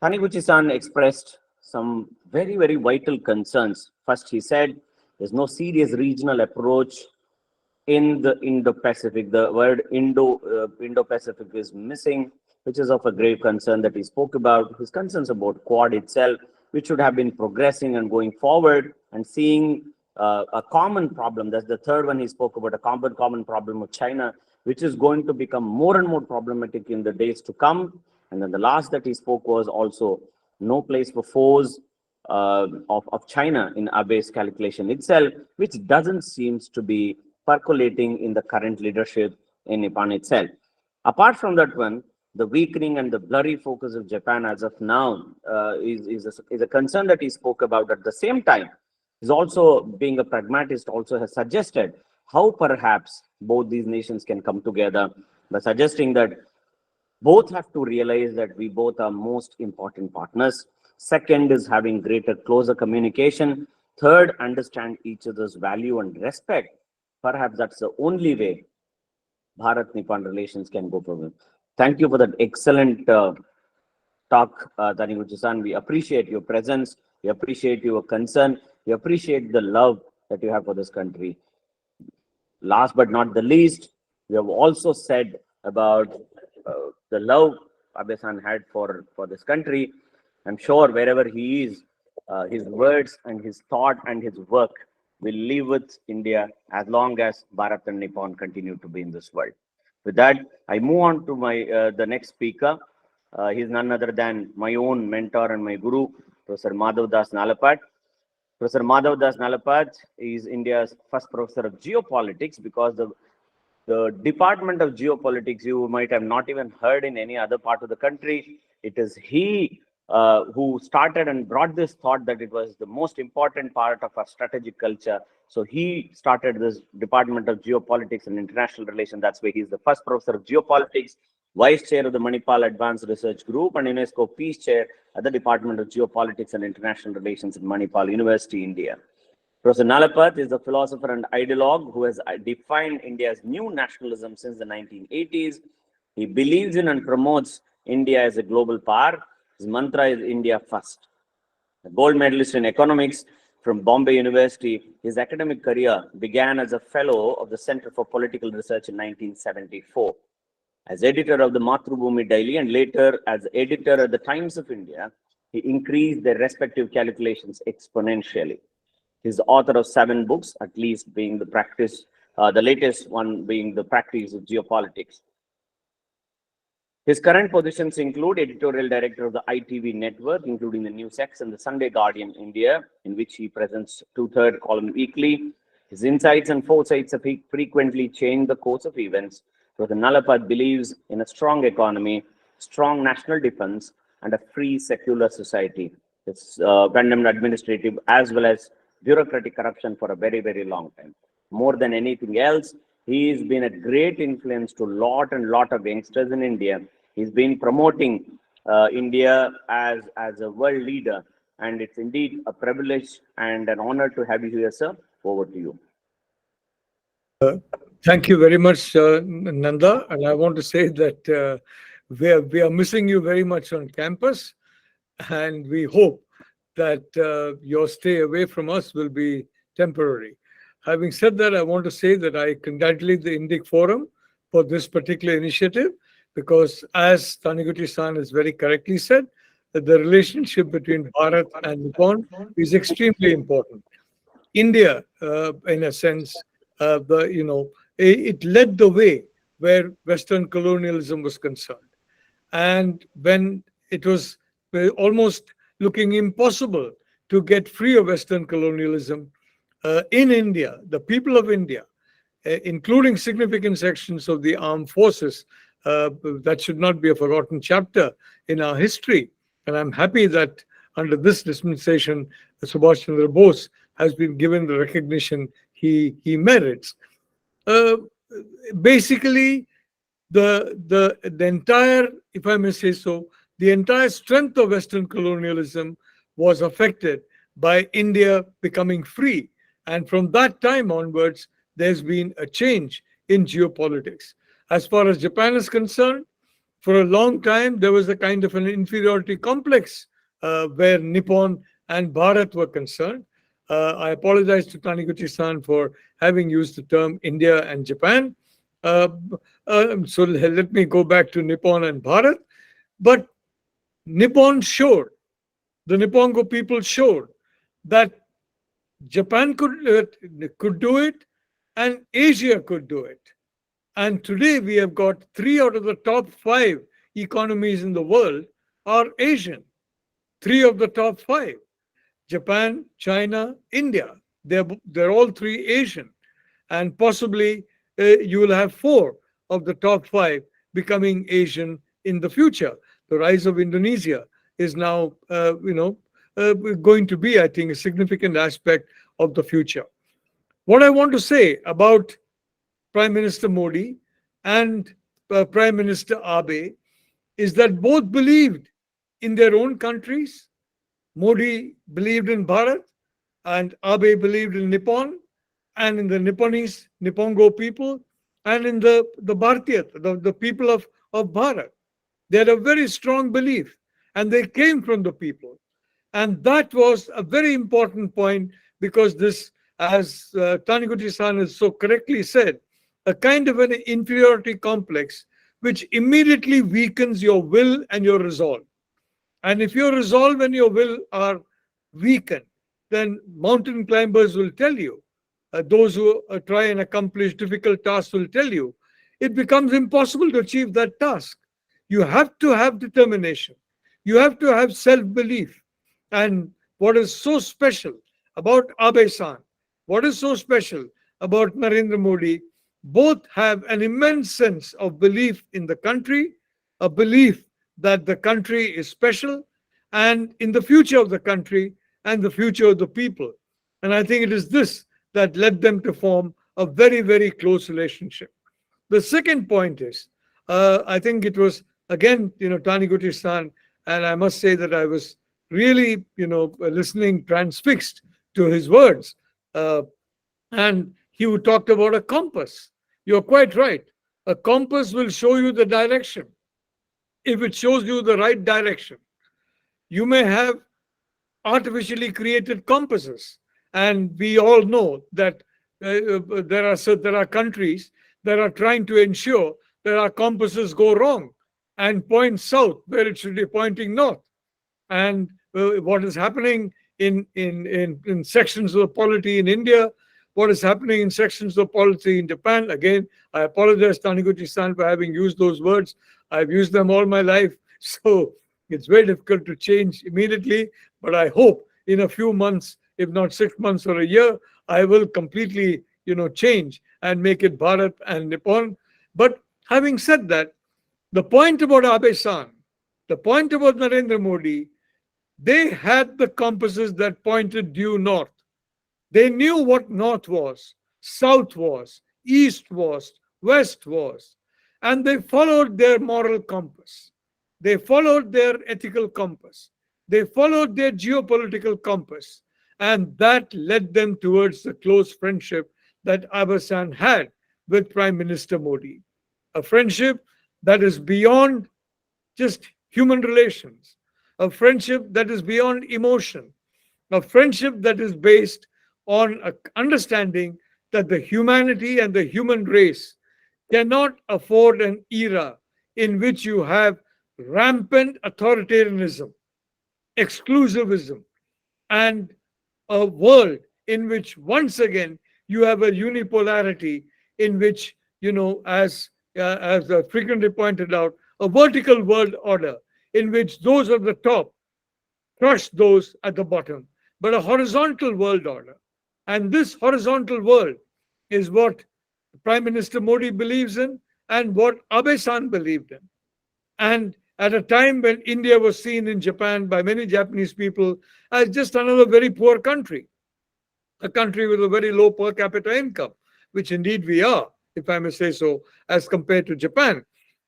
Taniguchi-san expressed some very, very vital concerns. First, he said there's no serious regional approach in the Indo-Pacific. The word Indo-Pacific is missing, which is of a grave concern that he spoke about. His concerns about Quad itself, which should have been progressing and going forward and seeing a common problem. That's the third one he spoke about, a common problem with China, which is going to become more and more problematic in the days to come. And then the last that he spoke was also no place for foes of China in Abe's calculation itself, which doesn't seem to be percolating in the current leadership in Nippon itself. Apart from that one, the weakening and the blurry focus of Japan as of now is a concern that he spoke about. At the same time, he's also, being a pragmatist, also has suggested how perhaps both these nations can come together by suggesting that both have to realize that we both are most important partners. Second is having greater, closer communication. Third, understand each other's value and respect. Perhaps that's the only way Bharat-Nippon relations can go forward. Thank you for that excellent talk, Taniguchi-san. We appreciate your presence. We appreciate your concern. We appreciate the love that you have for this country. Last but not the least, we have also said about the love Abe-san had for this country. I'm sure wherever he is, his words and his thought and his work will live with India as long as Bharat and Nippon continue to be in this world. With that, I move on to my the next speaker. He's none other than my own mentor and my guru, Professor Madhav Das Nalapat. Professor Madhav Das Nalapat is India's first professor of geopolitics, because the Department of Geopolitics, you might have not even heard in any other part of the country. It is he who started and brought this thought that it was the most important part of our strategic culture. So he started this Department of Geopolitics and International Relations. That's why he's the first professor of geopolitics, vice chair of the Manipal Advanced Research Group, and UNESCO Peace Chair at the Department of Geopolitics and International Relations at Manipal University, India. Professor Nalapat is a philosopher and ideologue who has defined India's new nationalism since the 1980s. He believes in and promotes India as a global power. His mantra is India first. A gold medalist in economics from Bombay University, his academic career began as a fellow of the Center for Political Research in 1974. As editor of the Mathrubhumi Daily and later as editor at the Times of India, he increased their respective calculations exponentially. He's the author of 7 books, at least being the latest one being The Practice of Geopolitics. His current positions include editorial director of the ITV network, including the News X and the Sunday Guardian India, in which he presents 2/3 column weekly. His insights and foresights have frequently changed the course of events. Professor Nalapat believes in a strong economy, strong national defense, and a free secular society. It's condemned administrative as well as bureaucratic corruption for a very, very long time. More than anything else, he's been a great influence to lot of youngsters in India. He's been promoting India as a world leader, and it's indeed a privilege and an honor to have you here, sir. Over to you. Thank you very much, Nanda. And I want to say that we are missing you very much on campus, and we hope that your stay away from us will be temporary. Having said that, I want to say that I congratulate the Indic Forum for this particular initiative, because as Taniguchi-san has very correctly said, that the relationship between Bharat and Nippon is extremely important. India, in a sense, it led the way where Western colonialism was concerned. And when it was almost looking impossible to get free of Western colonialism, in India, the people of India, including significant sections of the armed forces, that should not be a forgotten chapter in our history. And I'm happy that under this dispensation, Subhash Chandra Bose has been given the recognition he merits. Basically, the entire, if I may say so, the entire strength of Western colonialism was affected by India becoming free. And from that time onwards, there's been a change in geopolitics. As far as Japan is concerned, for a long time, there was a kind of an inferiority complex where Nippon and Bharat were concerned. I apologize to Taniguchi-san for having used the term India and Japan. So let me go back to Nippon and Bharat. But Nippon showed, the Nippongo people showed that Japan could do it and Asia could do it. And today we have got 3 out of the top 5 economies in the world are Asian. 3 of the top 5. Japan, China, India. They're all 3 Asian. And possibly you will have 4 of the top 5 becoming Asian in the future. The rise of Indonesia is now, going to be, I think, a significant aspect of the future. What I want to say about Prime Minister Modi and Prime Minister Abe is that both believed in their own countries. Modi believed in Bharat, and Abe believed in Nippon, and in the Nipponese, Nippongo people, and in the Bharatiya, the people of Bharat. They had a very strong belief, and they came from the people. And that was a very important point, because this, as Taniguchi-san has so correctly said, a kind of an inferiority complex which immediately weakens your will and your resolve. And if your resolve and your will are weakened, then mountain climbers will tell you, those who try and accomplish difficult tasks will tell you, it becomes impossible to achieve that task. You have to have determination. You have to have self-belief. And what is so special about Abe-san, what is so special about Narendra Modi, both have an immense sense of belief in the country, a belief that the country is special, and in the future of the country and the future of the people. And I think it is this that led them to form a very, very close relationship. The second point is, I think it was, again, Taniguchi-san, and I must say that I was really, listening transfixed to his words. And he talked about a compass. You're quite right. A compass will show you the direction. If it shows you the right direction, you may have artificially created compasses. And we all know that there are countries that are trying to ensure that our compasses go wrong and point south where it should be pointing north. And what is happening in sections of the polity in India, what is happening in sections of polity in Japan. Again, I apologize, Taniguchi-san, for having used those words. I've used them all my life, so it's very difficult to change immediately. But I hope in a few months, if not 6 months or a year, I will completely, change and make it Bharat and Nippon. But having said that, the point about Abe-san, the point about Narendra Modi, they had the compasses that pointed due north. They knew what north was, south was, east was, west was, and they followed their moral compass. They followed their ethical compass. They followed their geopolitical compass, and that led them towards the close friendship that Abe-san had with Prime Minister Modi. A friendship that is beyond just human relations, a friendship that is beyond emotion, a friendship that is based on an understanding that the humanity and the human race cannot afford an era in which you have rampant authoritarianism, exclusivism, and a world in which once again you have a unipolarity in which, as frequently pointed out, a vertical world order in which those at the top crush those at the bottom, but a horizontal world order. And this horizontal world is what Prime Minister Modi believes in and what Abe-san believed in. And at a time when India was seen in Japan by many Japanese people as just another very poor country, a country with a very low per capita income, which indeed we are, if I may say so, as compared to Japan.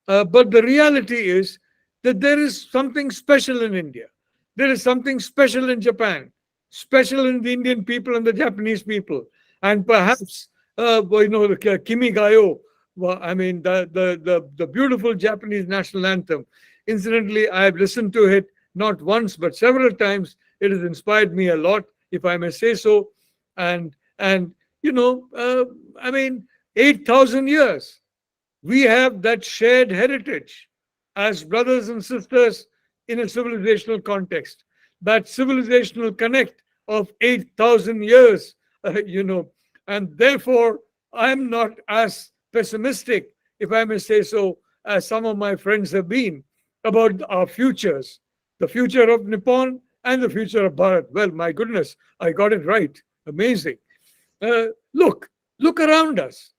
But the reality is that there is something special in India. There is something special in Japan, special in the Indian people and the Japanese people. And perhaps, the Kimi Gayo, the beautiful Japanese national anthem. Incidentally, I have listened to it not once, but several times. It has inspired me a lot, if I may say so. And 8,000 years, we have that shared heritage as brothers and sisters in a civilizational context, that civilizational connect of 8,000 years, and therefore I'm not as pessimistic, if I may say so, as some of my friends have been about our futures, the future of Nippon and the future of Bharat. Well, my goodness, I got it right. Amazing. Look around us.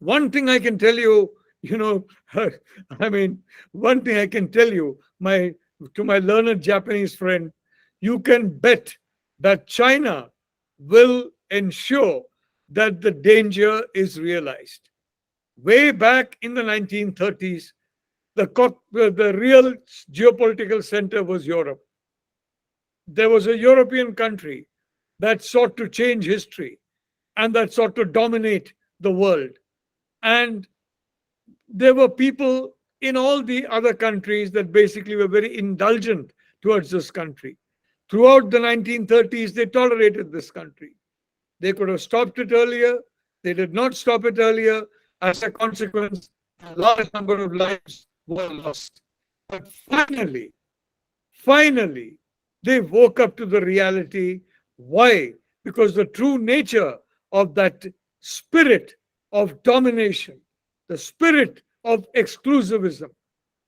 One thing I can tell you you know, I mean, one thing I can tell you, to my learned Japanese friend, you can bet that China will ensure that the danger is realized. Way back in the 1930s, the real geopolitical center was Europe. There was a European country that sought to change history and that sought to dominate the world. And there were people in all the other countries that basically were very indulgent towards this country. Throughout the 1930s, they tolerated this country. They could have stopped it earlier. They did not stop it earlier. As a consequence, a large number of lives were lost. But finally, they woke up to the reality. Why? Because the true nature of that spirit of domination, the spirit of exclusivism,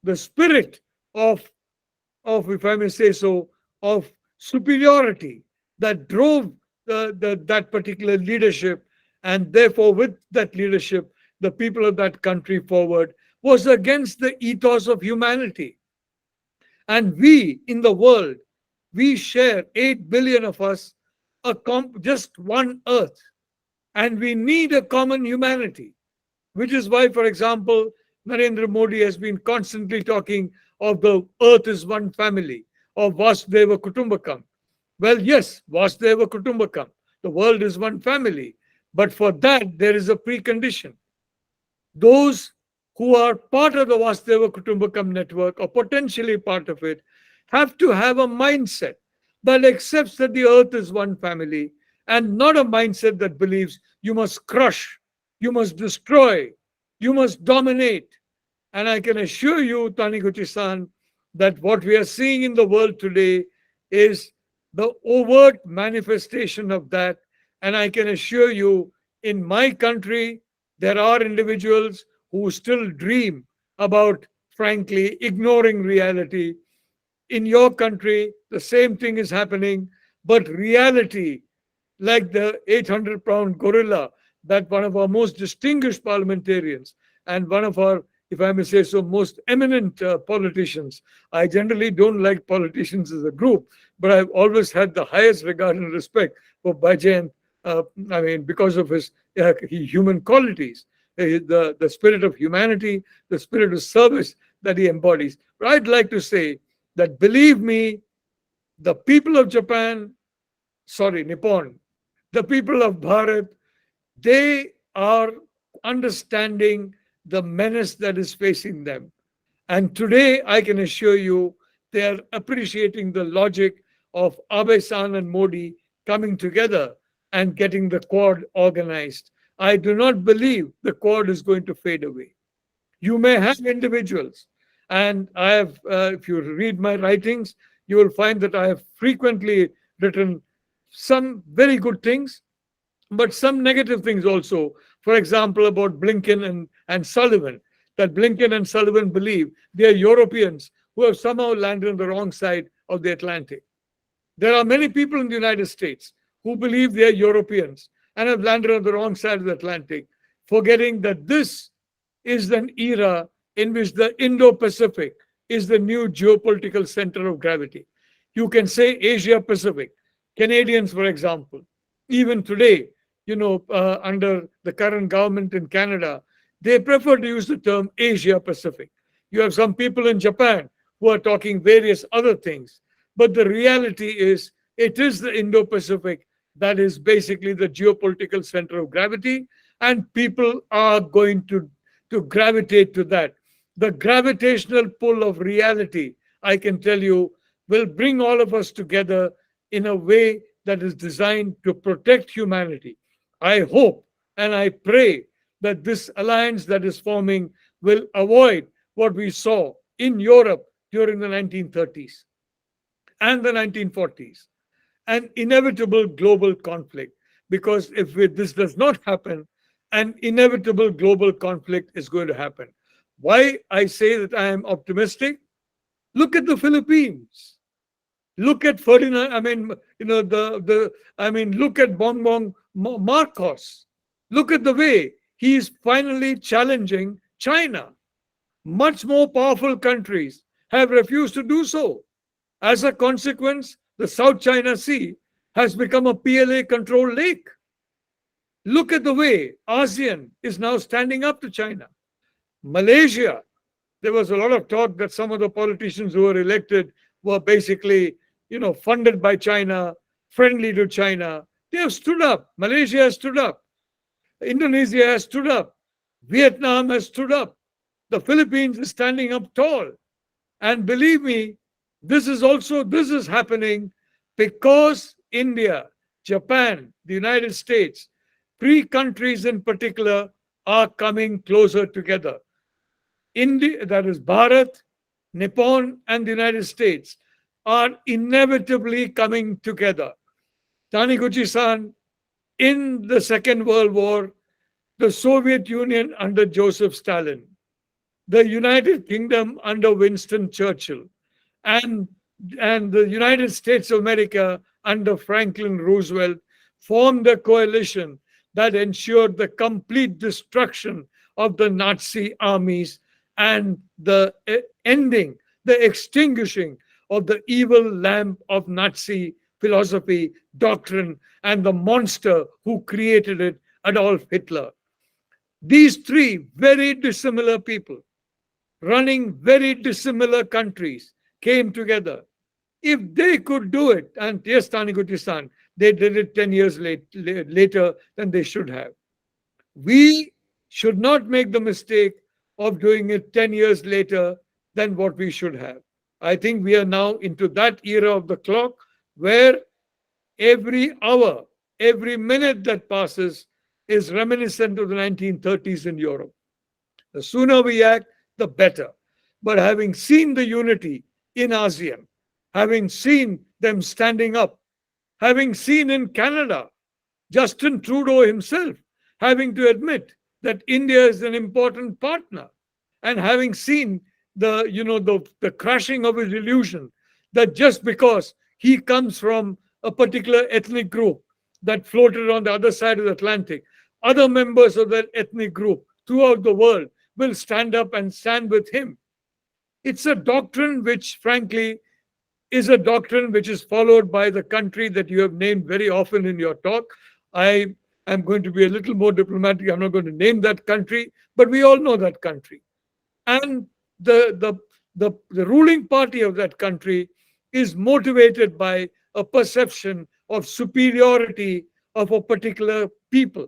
the spirit if I may say so, of superiority that drove that particular leadership, and therefore with that leadership, the people of that country forward, was against the ethos of humanity. And we in the world, we share 8 billion of us, just one earth, and we need a common humanity, which is why, for example, Narendra Modi has been constantly talking of the earth is one family, of Vasudeva Kutumbakam. Well, yes, Vasudeva Kutumbakam, the world is one family, but for that there is a precondition. Those who are part of the Vasudeva Kutumbakam network, or potentially part of it, have to have a mindset that accepts that the earth is one family, and not a mindset that believes you must crush, you must destroy, you must dominate. And I can assure you, Taniguchi-san, that what we are seeing in the world today is the overt manifestation of that. And I can assure you, in my country, there are individuals who still dream about, frankly, ignoring reality. In your country, the same thing is happening, but reality, like the 800-pound gorilla that one of our most distinguished parliamentarians and one of our, if I may say so, most eminent politicians. I generally don't like politicians as a group, but I've always had the highest regard and respect for Bajayant, because of his human qualities, the spirit of humanity, the spirit of service that he embodies. But I'd like to say that, believe me, the people of Nippon, the people of Bharat, they are understanding the menace that is facing them. And today, I can assure you, they are appreciating the logic of Abe-san and Modi coming together and getting the Quad organized. I do not believe the Quad is going to fade away. You may have individuals, and I have, if you read my writings, you will find that I have frequently written some very good things, but some negative things also. For example, about Blinken and Sullivan, that Blinken and Sullivan believe they are Europeans who have somehow landed on the wrong side of the Atlantic. There are many people in the United States who believe they are Europeans and have landed on the wrong side of the Atlantic, forgetting that this is an era in which the Indo-Pacific is the new geopolitical center of gravity. You can say Asia-Pacific. Canadians, for example, even today, under the current government in Canada, they prefer to use the term Asia-Pacific. You have some people in Japan who are talking various other things. But the reality is, it is the Indo-Pacific that is basically the geopolitical center of gravity, and people are going to gravitate to that. The gravitational pull of reality, I can tell you, will bring all of us together in a way that is designed to protect humanity. I hope and I pray that this alliance that is forming will avoid what we saw in Europe during the 1930s and the 1940s, an inevitable global conflict. Because if this does not happen, an inevitable global conflict is going to happen. Why I say that I am optimistic? Look at the Philippines. Look at Ferdinand. Look at Bongbong Marcos. Look at the way he is finally challenging China, much more powerful countries, have refused to do so. As a consequence, the South China Sea has become a PLA controlled lake. Look at the way ASEAN is now standing up to China. Malaysia, there was a lot of talk that some of the politicians who were elected were basically, funded by China, friendly to China. They have stood up. Malaysia has stood up. Indonesia has stood up. Vietnam has stood up. The Philippines is standing up tall. And believe me, this is happening because India, Japan, the United States, three countries in particular are coming closer together. India, that is Bharat, Nippon, and the United States, are inevitably coming together. Taniguchi-san, in the Second World War, the Soviet Union under Joseph Stalin, the United Kingdom under Winston Churchill, and the United States of America under Franklin Roosevelt formed a coalition that ensured the complete destruction of the Nazi armies and the ending, the extinguishing of the evil lamp of Nazi philosophy, doctrine, and the monster who created it, Adolf Hitler. These three very dissimilar people running very dissimilar countries came together. If they could do it, and yes, Taniguchi-san, they did it 10 years later than they should have. We should not make the mistake of doing it 10 years later than what we should have. I think we are now into that era of the clock where every hour, every minute that passes is reminiscent of the 1930s in Europe. The sooner we act, the better. But having seen the unity in ASEAN, having seen them standing up, having seen in Canada, Justin Trudeau himself having to admit that India is an important partner, and having seen the crashing of his illusion that just because he comes from a particular ethnic group that floated on the other side of the Atlantic, other members of that ethnic group throughout the world will stand up and stand with him. It's a doctrine which, frankly, is a doctrine which is followed by the country that you have named very often in your talk. I am going to be a little more diplomatic. I'm not going to name that country, but we all know that country. And the ruling party of that country is motivated by a perception of superiority of a particular people,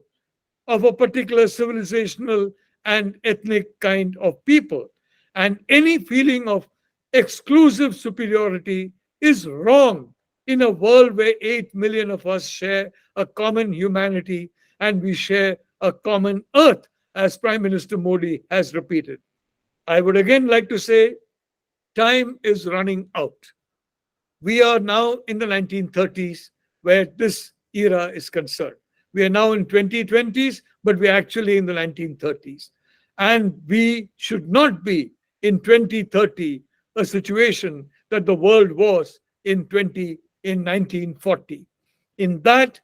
of a particular civilizational and ethnic kind of people. And any feeling of exclusive superiority is wrong in a world where 8 million of us share a common humanity and we share a common earth, as Prime Minister Modi has repeated. I would again like to say, time is running out. We are now in the 1930s where this era is concerned. We are now in 2020s, but we're actually in the 1930s. And we should not be in 2030 a situation that the world was in 1940. In that,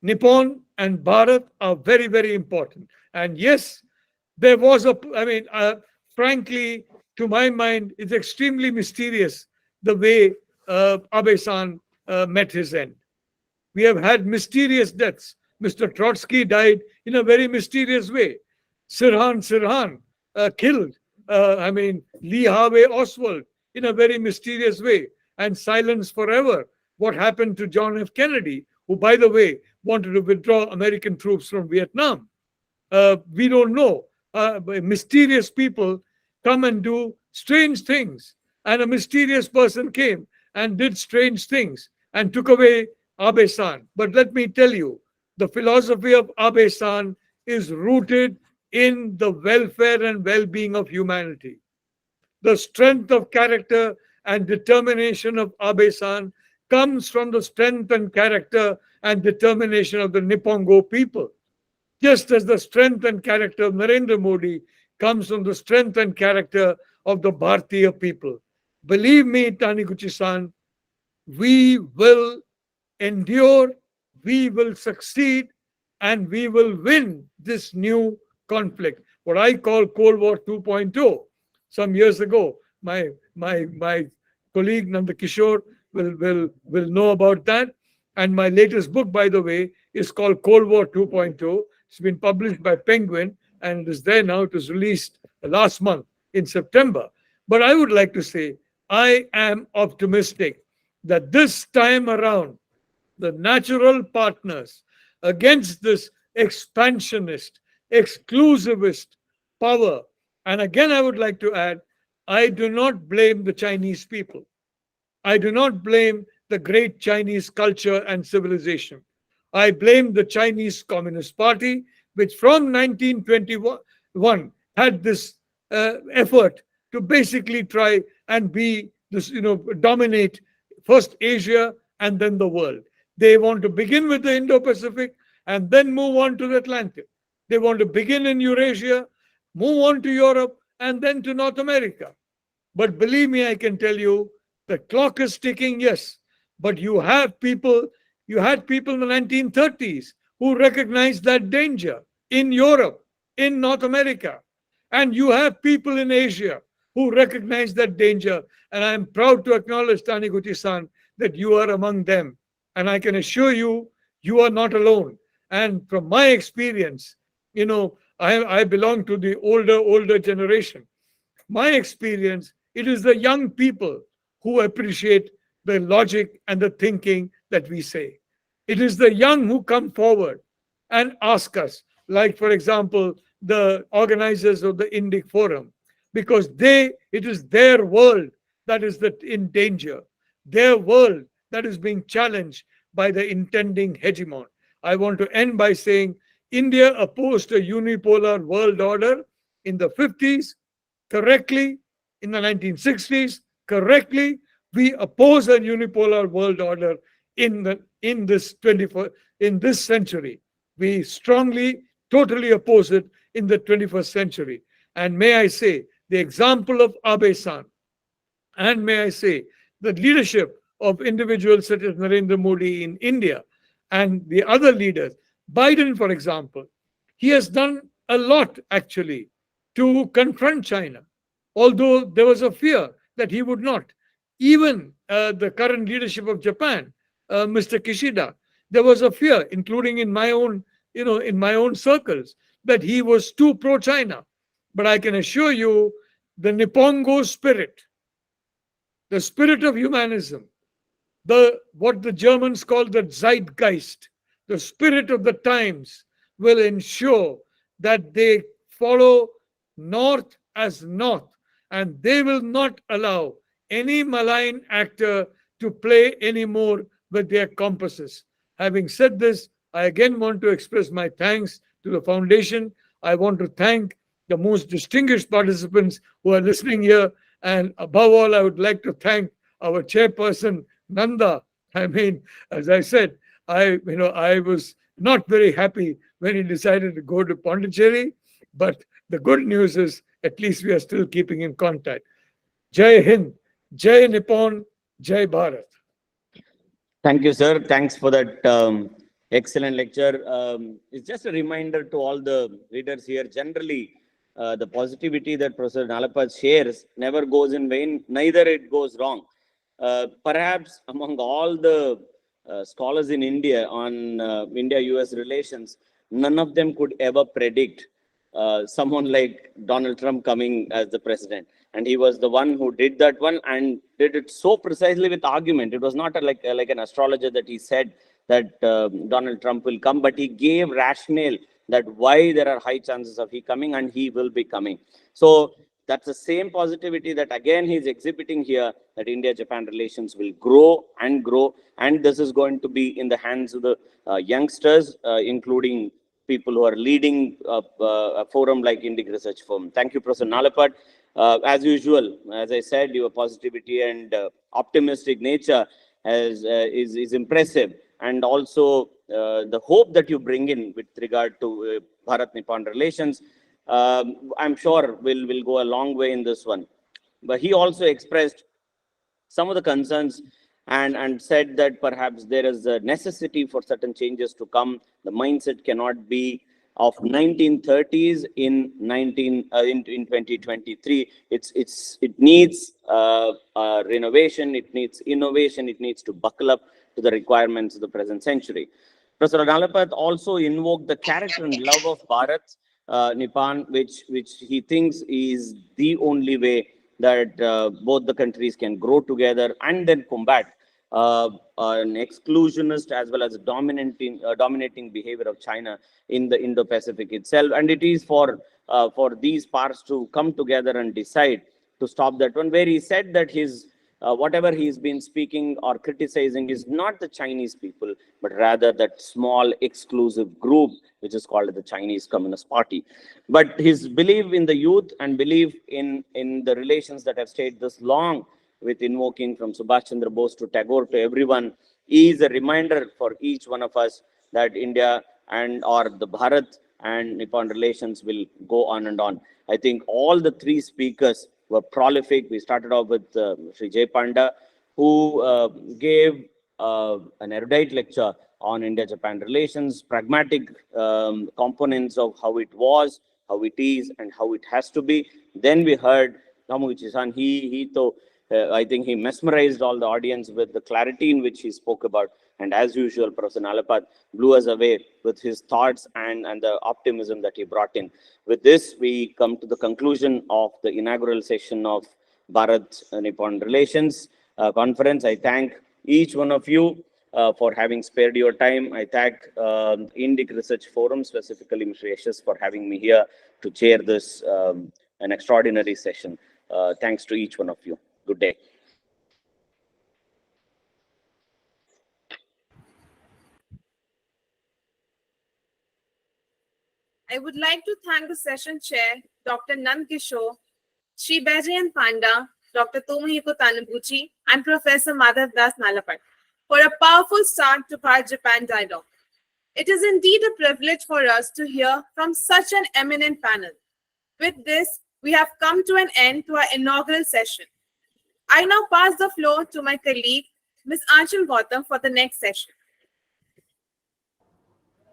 Nippon and Bharat are very, very important. And yes, there was frankly, to my mind, it's extremely mysterious the way Abe-san met his end. We have had mysterious deaths. Mr. Trotsky died in a very mysterious way. Sirhan killed. Lee Harvey Oswald in a very mysterious way. And silence forever what happened to John F. Kennedy, who, by the way, wanted to withdraw American troops from Vietnam. We don't know. Mysterious people come and do strange things. And a mysterious person came and did strange things and took away Abe-san. But let me tell you, the philosophy of Abe-san is rooted in the welfare and well-being of humanity. The strength of character and determination of Abe-san comes from the strength and character and determination of the Nippongo people. Just as the strength and character of Narendra Modi comes from the strength and character of the Bharatiya people. Believe me, Taniguchi-san, we will endure, we will succeed, and we will win this new conflict, what I call Cold War 2.0. Some years ago, my colleague Nanda Kishore will know about that. And my latest book, by the way, is called Cold War 2.0. It's been published by Penguin and it is there now. It was released last month in September. But I would like to say, I am optimistic that this time around, the natural partners against this expansionist, exclusivist power. And again, I would like to add, I do not blame the Chinese people. I do not blame the great Chinese culture and civilization. I blame the Chinese Communist Party, which from 1921 had this effort to basically try and be this, dominate first Asia and then the world. They want to begin with the Indo-Pacific and then move on to the Atlantic. They want to begin in Eurasia, move on to Europe, and then to North America. But believe me, I can tell you, the clock is ticking, yes. But you had people in the 1930s who recognized that danger in Europe, in North America. And you have people in Asia who recognize that danger. And I am proud to acknowledge, Taniguchi-san, that you are among them. And I can assure you, you are not alone. And from my experience, I belong to the older generation. My experience, it is the young people who appreciate the logic and the thinking that we say. It is the young who come forward and ask us, like, for example, the organizers of the Indic Forum, because it is their world that is in danger, their world that is being challenged by the intending hegemon. I want to end by saying India opposed a unipolar world order in the 50s, correctly, in the 1960s, correctly. We oppose a unipolar world order in this century. We strongly, totally oppose it in the 21st century. And may I say, the example of Abe-san, and may I say, the leadership of individuals such as Narendra Modi in India and the other leaders, Biden, for example, he has done a lot actually to confront China, although there was a fear that he would not. Even the current leadership of Japan, Mr. Kishida, there was a fear, including in my own circles, that he was too pro-China. But I can assure you, the Nippongo spirit, the spirit of humanism, what the Germans call the Zeitgeist, the spirit of the times, will ensure that they follow North as North, and they will not allow any malign actor to play anymore with their compasses. Having said this, I again want to express my thanks to the foundation. I want to thank the most distinguished participants who are listening here. And above all, I would like to thank our chairperson, Nanda. I mean, as I said, I was not very happy when he decided to go to Pondicherry, but the good news is at least we are still keeping in contact. Jai Hind, Jai Nippon, Jai Bharat. Thank you, sir. Thanks for that excellent lecture. It's just a reminder to all the readers here. Generally, the positivity that Professor Nalapad shares never goes in vain, neither it goes wrong. Perhaps among all the scholars in India on India-US relations, none of them could ever predict someone like Donald Trump coming as the president. And he was the one who did that one and did it so precisely with argument. It was not like an astrologer that he said that Donald Trump will come, but he gave rationale that why there are high chances of he coming and he will be coming. So that's the same positivity that again he's exhibiting here, that India-Japan relations will grow and grow. And this is going to be in the hands of the youngsters, including people who are leading a forum like Indic Research Forum. Thank you, Professor Nalapad. As usual, as I said, your positivity and optimistic nature is impressive. And also the hope that you bring in with regard to Bharat-Nippon relations, I'm sure will go a long way in this one. But he also expressed some of the concerns and said that perhaps there is a necessity for certain changes to come. The mindset cannot be of 1930s in 2023. It needs renovation, it needs innovation, it needs to buckle up to the requirements of the present century. Professor Nalapat also invoked the character and love of Bharat-Nippon, which he thinks is the only way that both the countries can grow together and then combat an exclusionist as well as a dominating behavior of China in the Indo-Pacific itself. And it is for these parts to come together and decide to stop that one, where he said that his whatever he's been speaking or criticizing is not the Chinese people, but rather that small exclusive group, which is called the Chinese Communist Party. But his belief in the youth and belief in the relations that have stayed this long, with invoking from Subhash Chandra Bose to Tagore to everyone, is a reminder for each one of us that India and or the Bharat and Nippon relations will go on and on. I think all the three speakers were prolific. We started off with Sri Jay Panda, who gave an erudite lecture on India-Japan relations, pragmatic components of how it was, how it is, and how it has to be. Then we heard Kamuichi-san. I think he mesmerized all the audience with the clarity in which he spoke about. And as usual, Professor Nalapat blew us away with his thoughts and the optimism that he brought in. With this, we come to the conclusion of the inaugural session of Bharat-Nippon Relations Conference. I thank each one of you for having spared your time. I thank Indic Research Forum, specifically Mr. Yashas, for having me here to chair this an extraordinary session. Thanks to each one of you. Good day. I would like to thank the session chair, Dr. Nand Kishore, Sri Bajayan Panda, Dr. Tomohiko Taniguchi, and Professor Madhav Das Nalapat for a powerful start to Bharat-Japan dialogue. It is indeed a privilege for us to hear from such an eminent panel. With this, we have come to an end to our inaugural session. I now pass the floor to my colleague, Ms. Anshul Gautam, for the next session.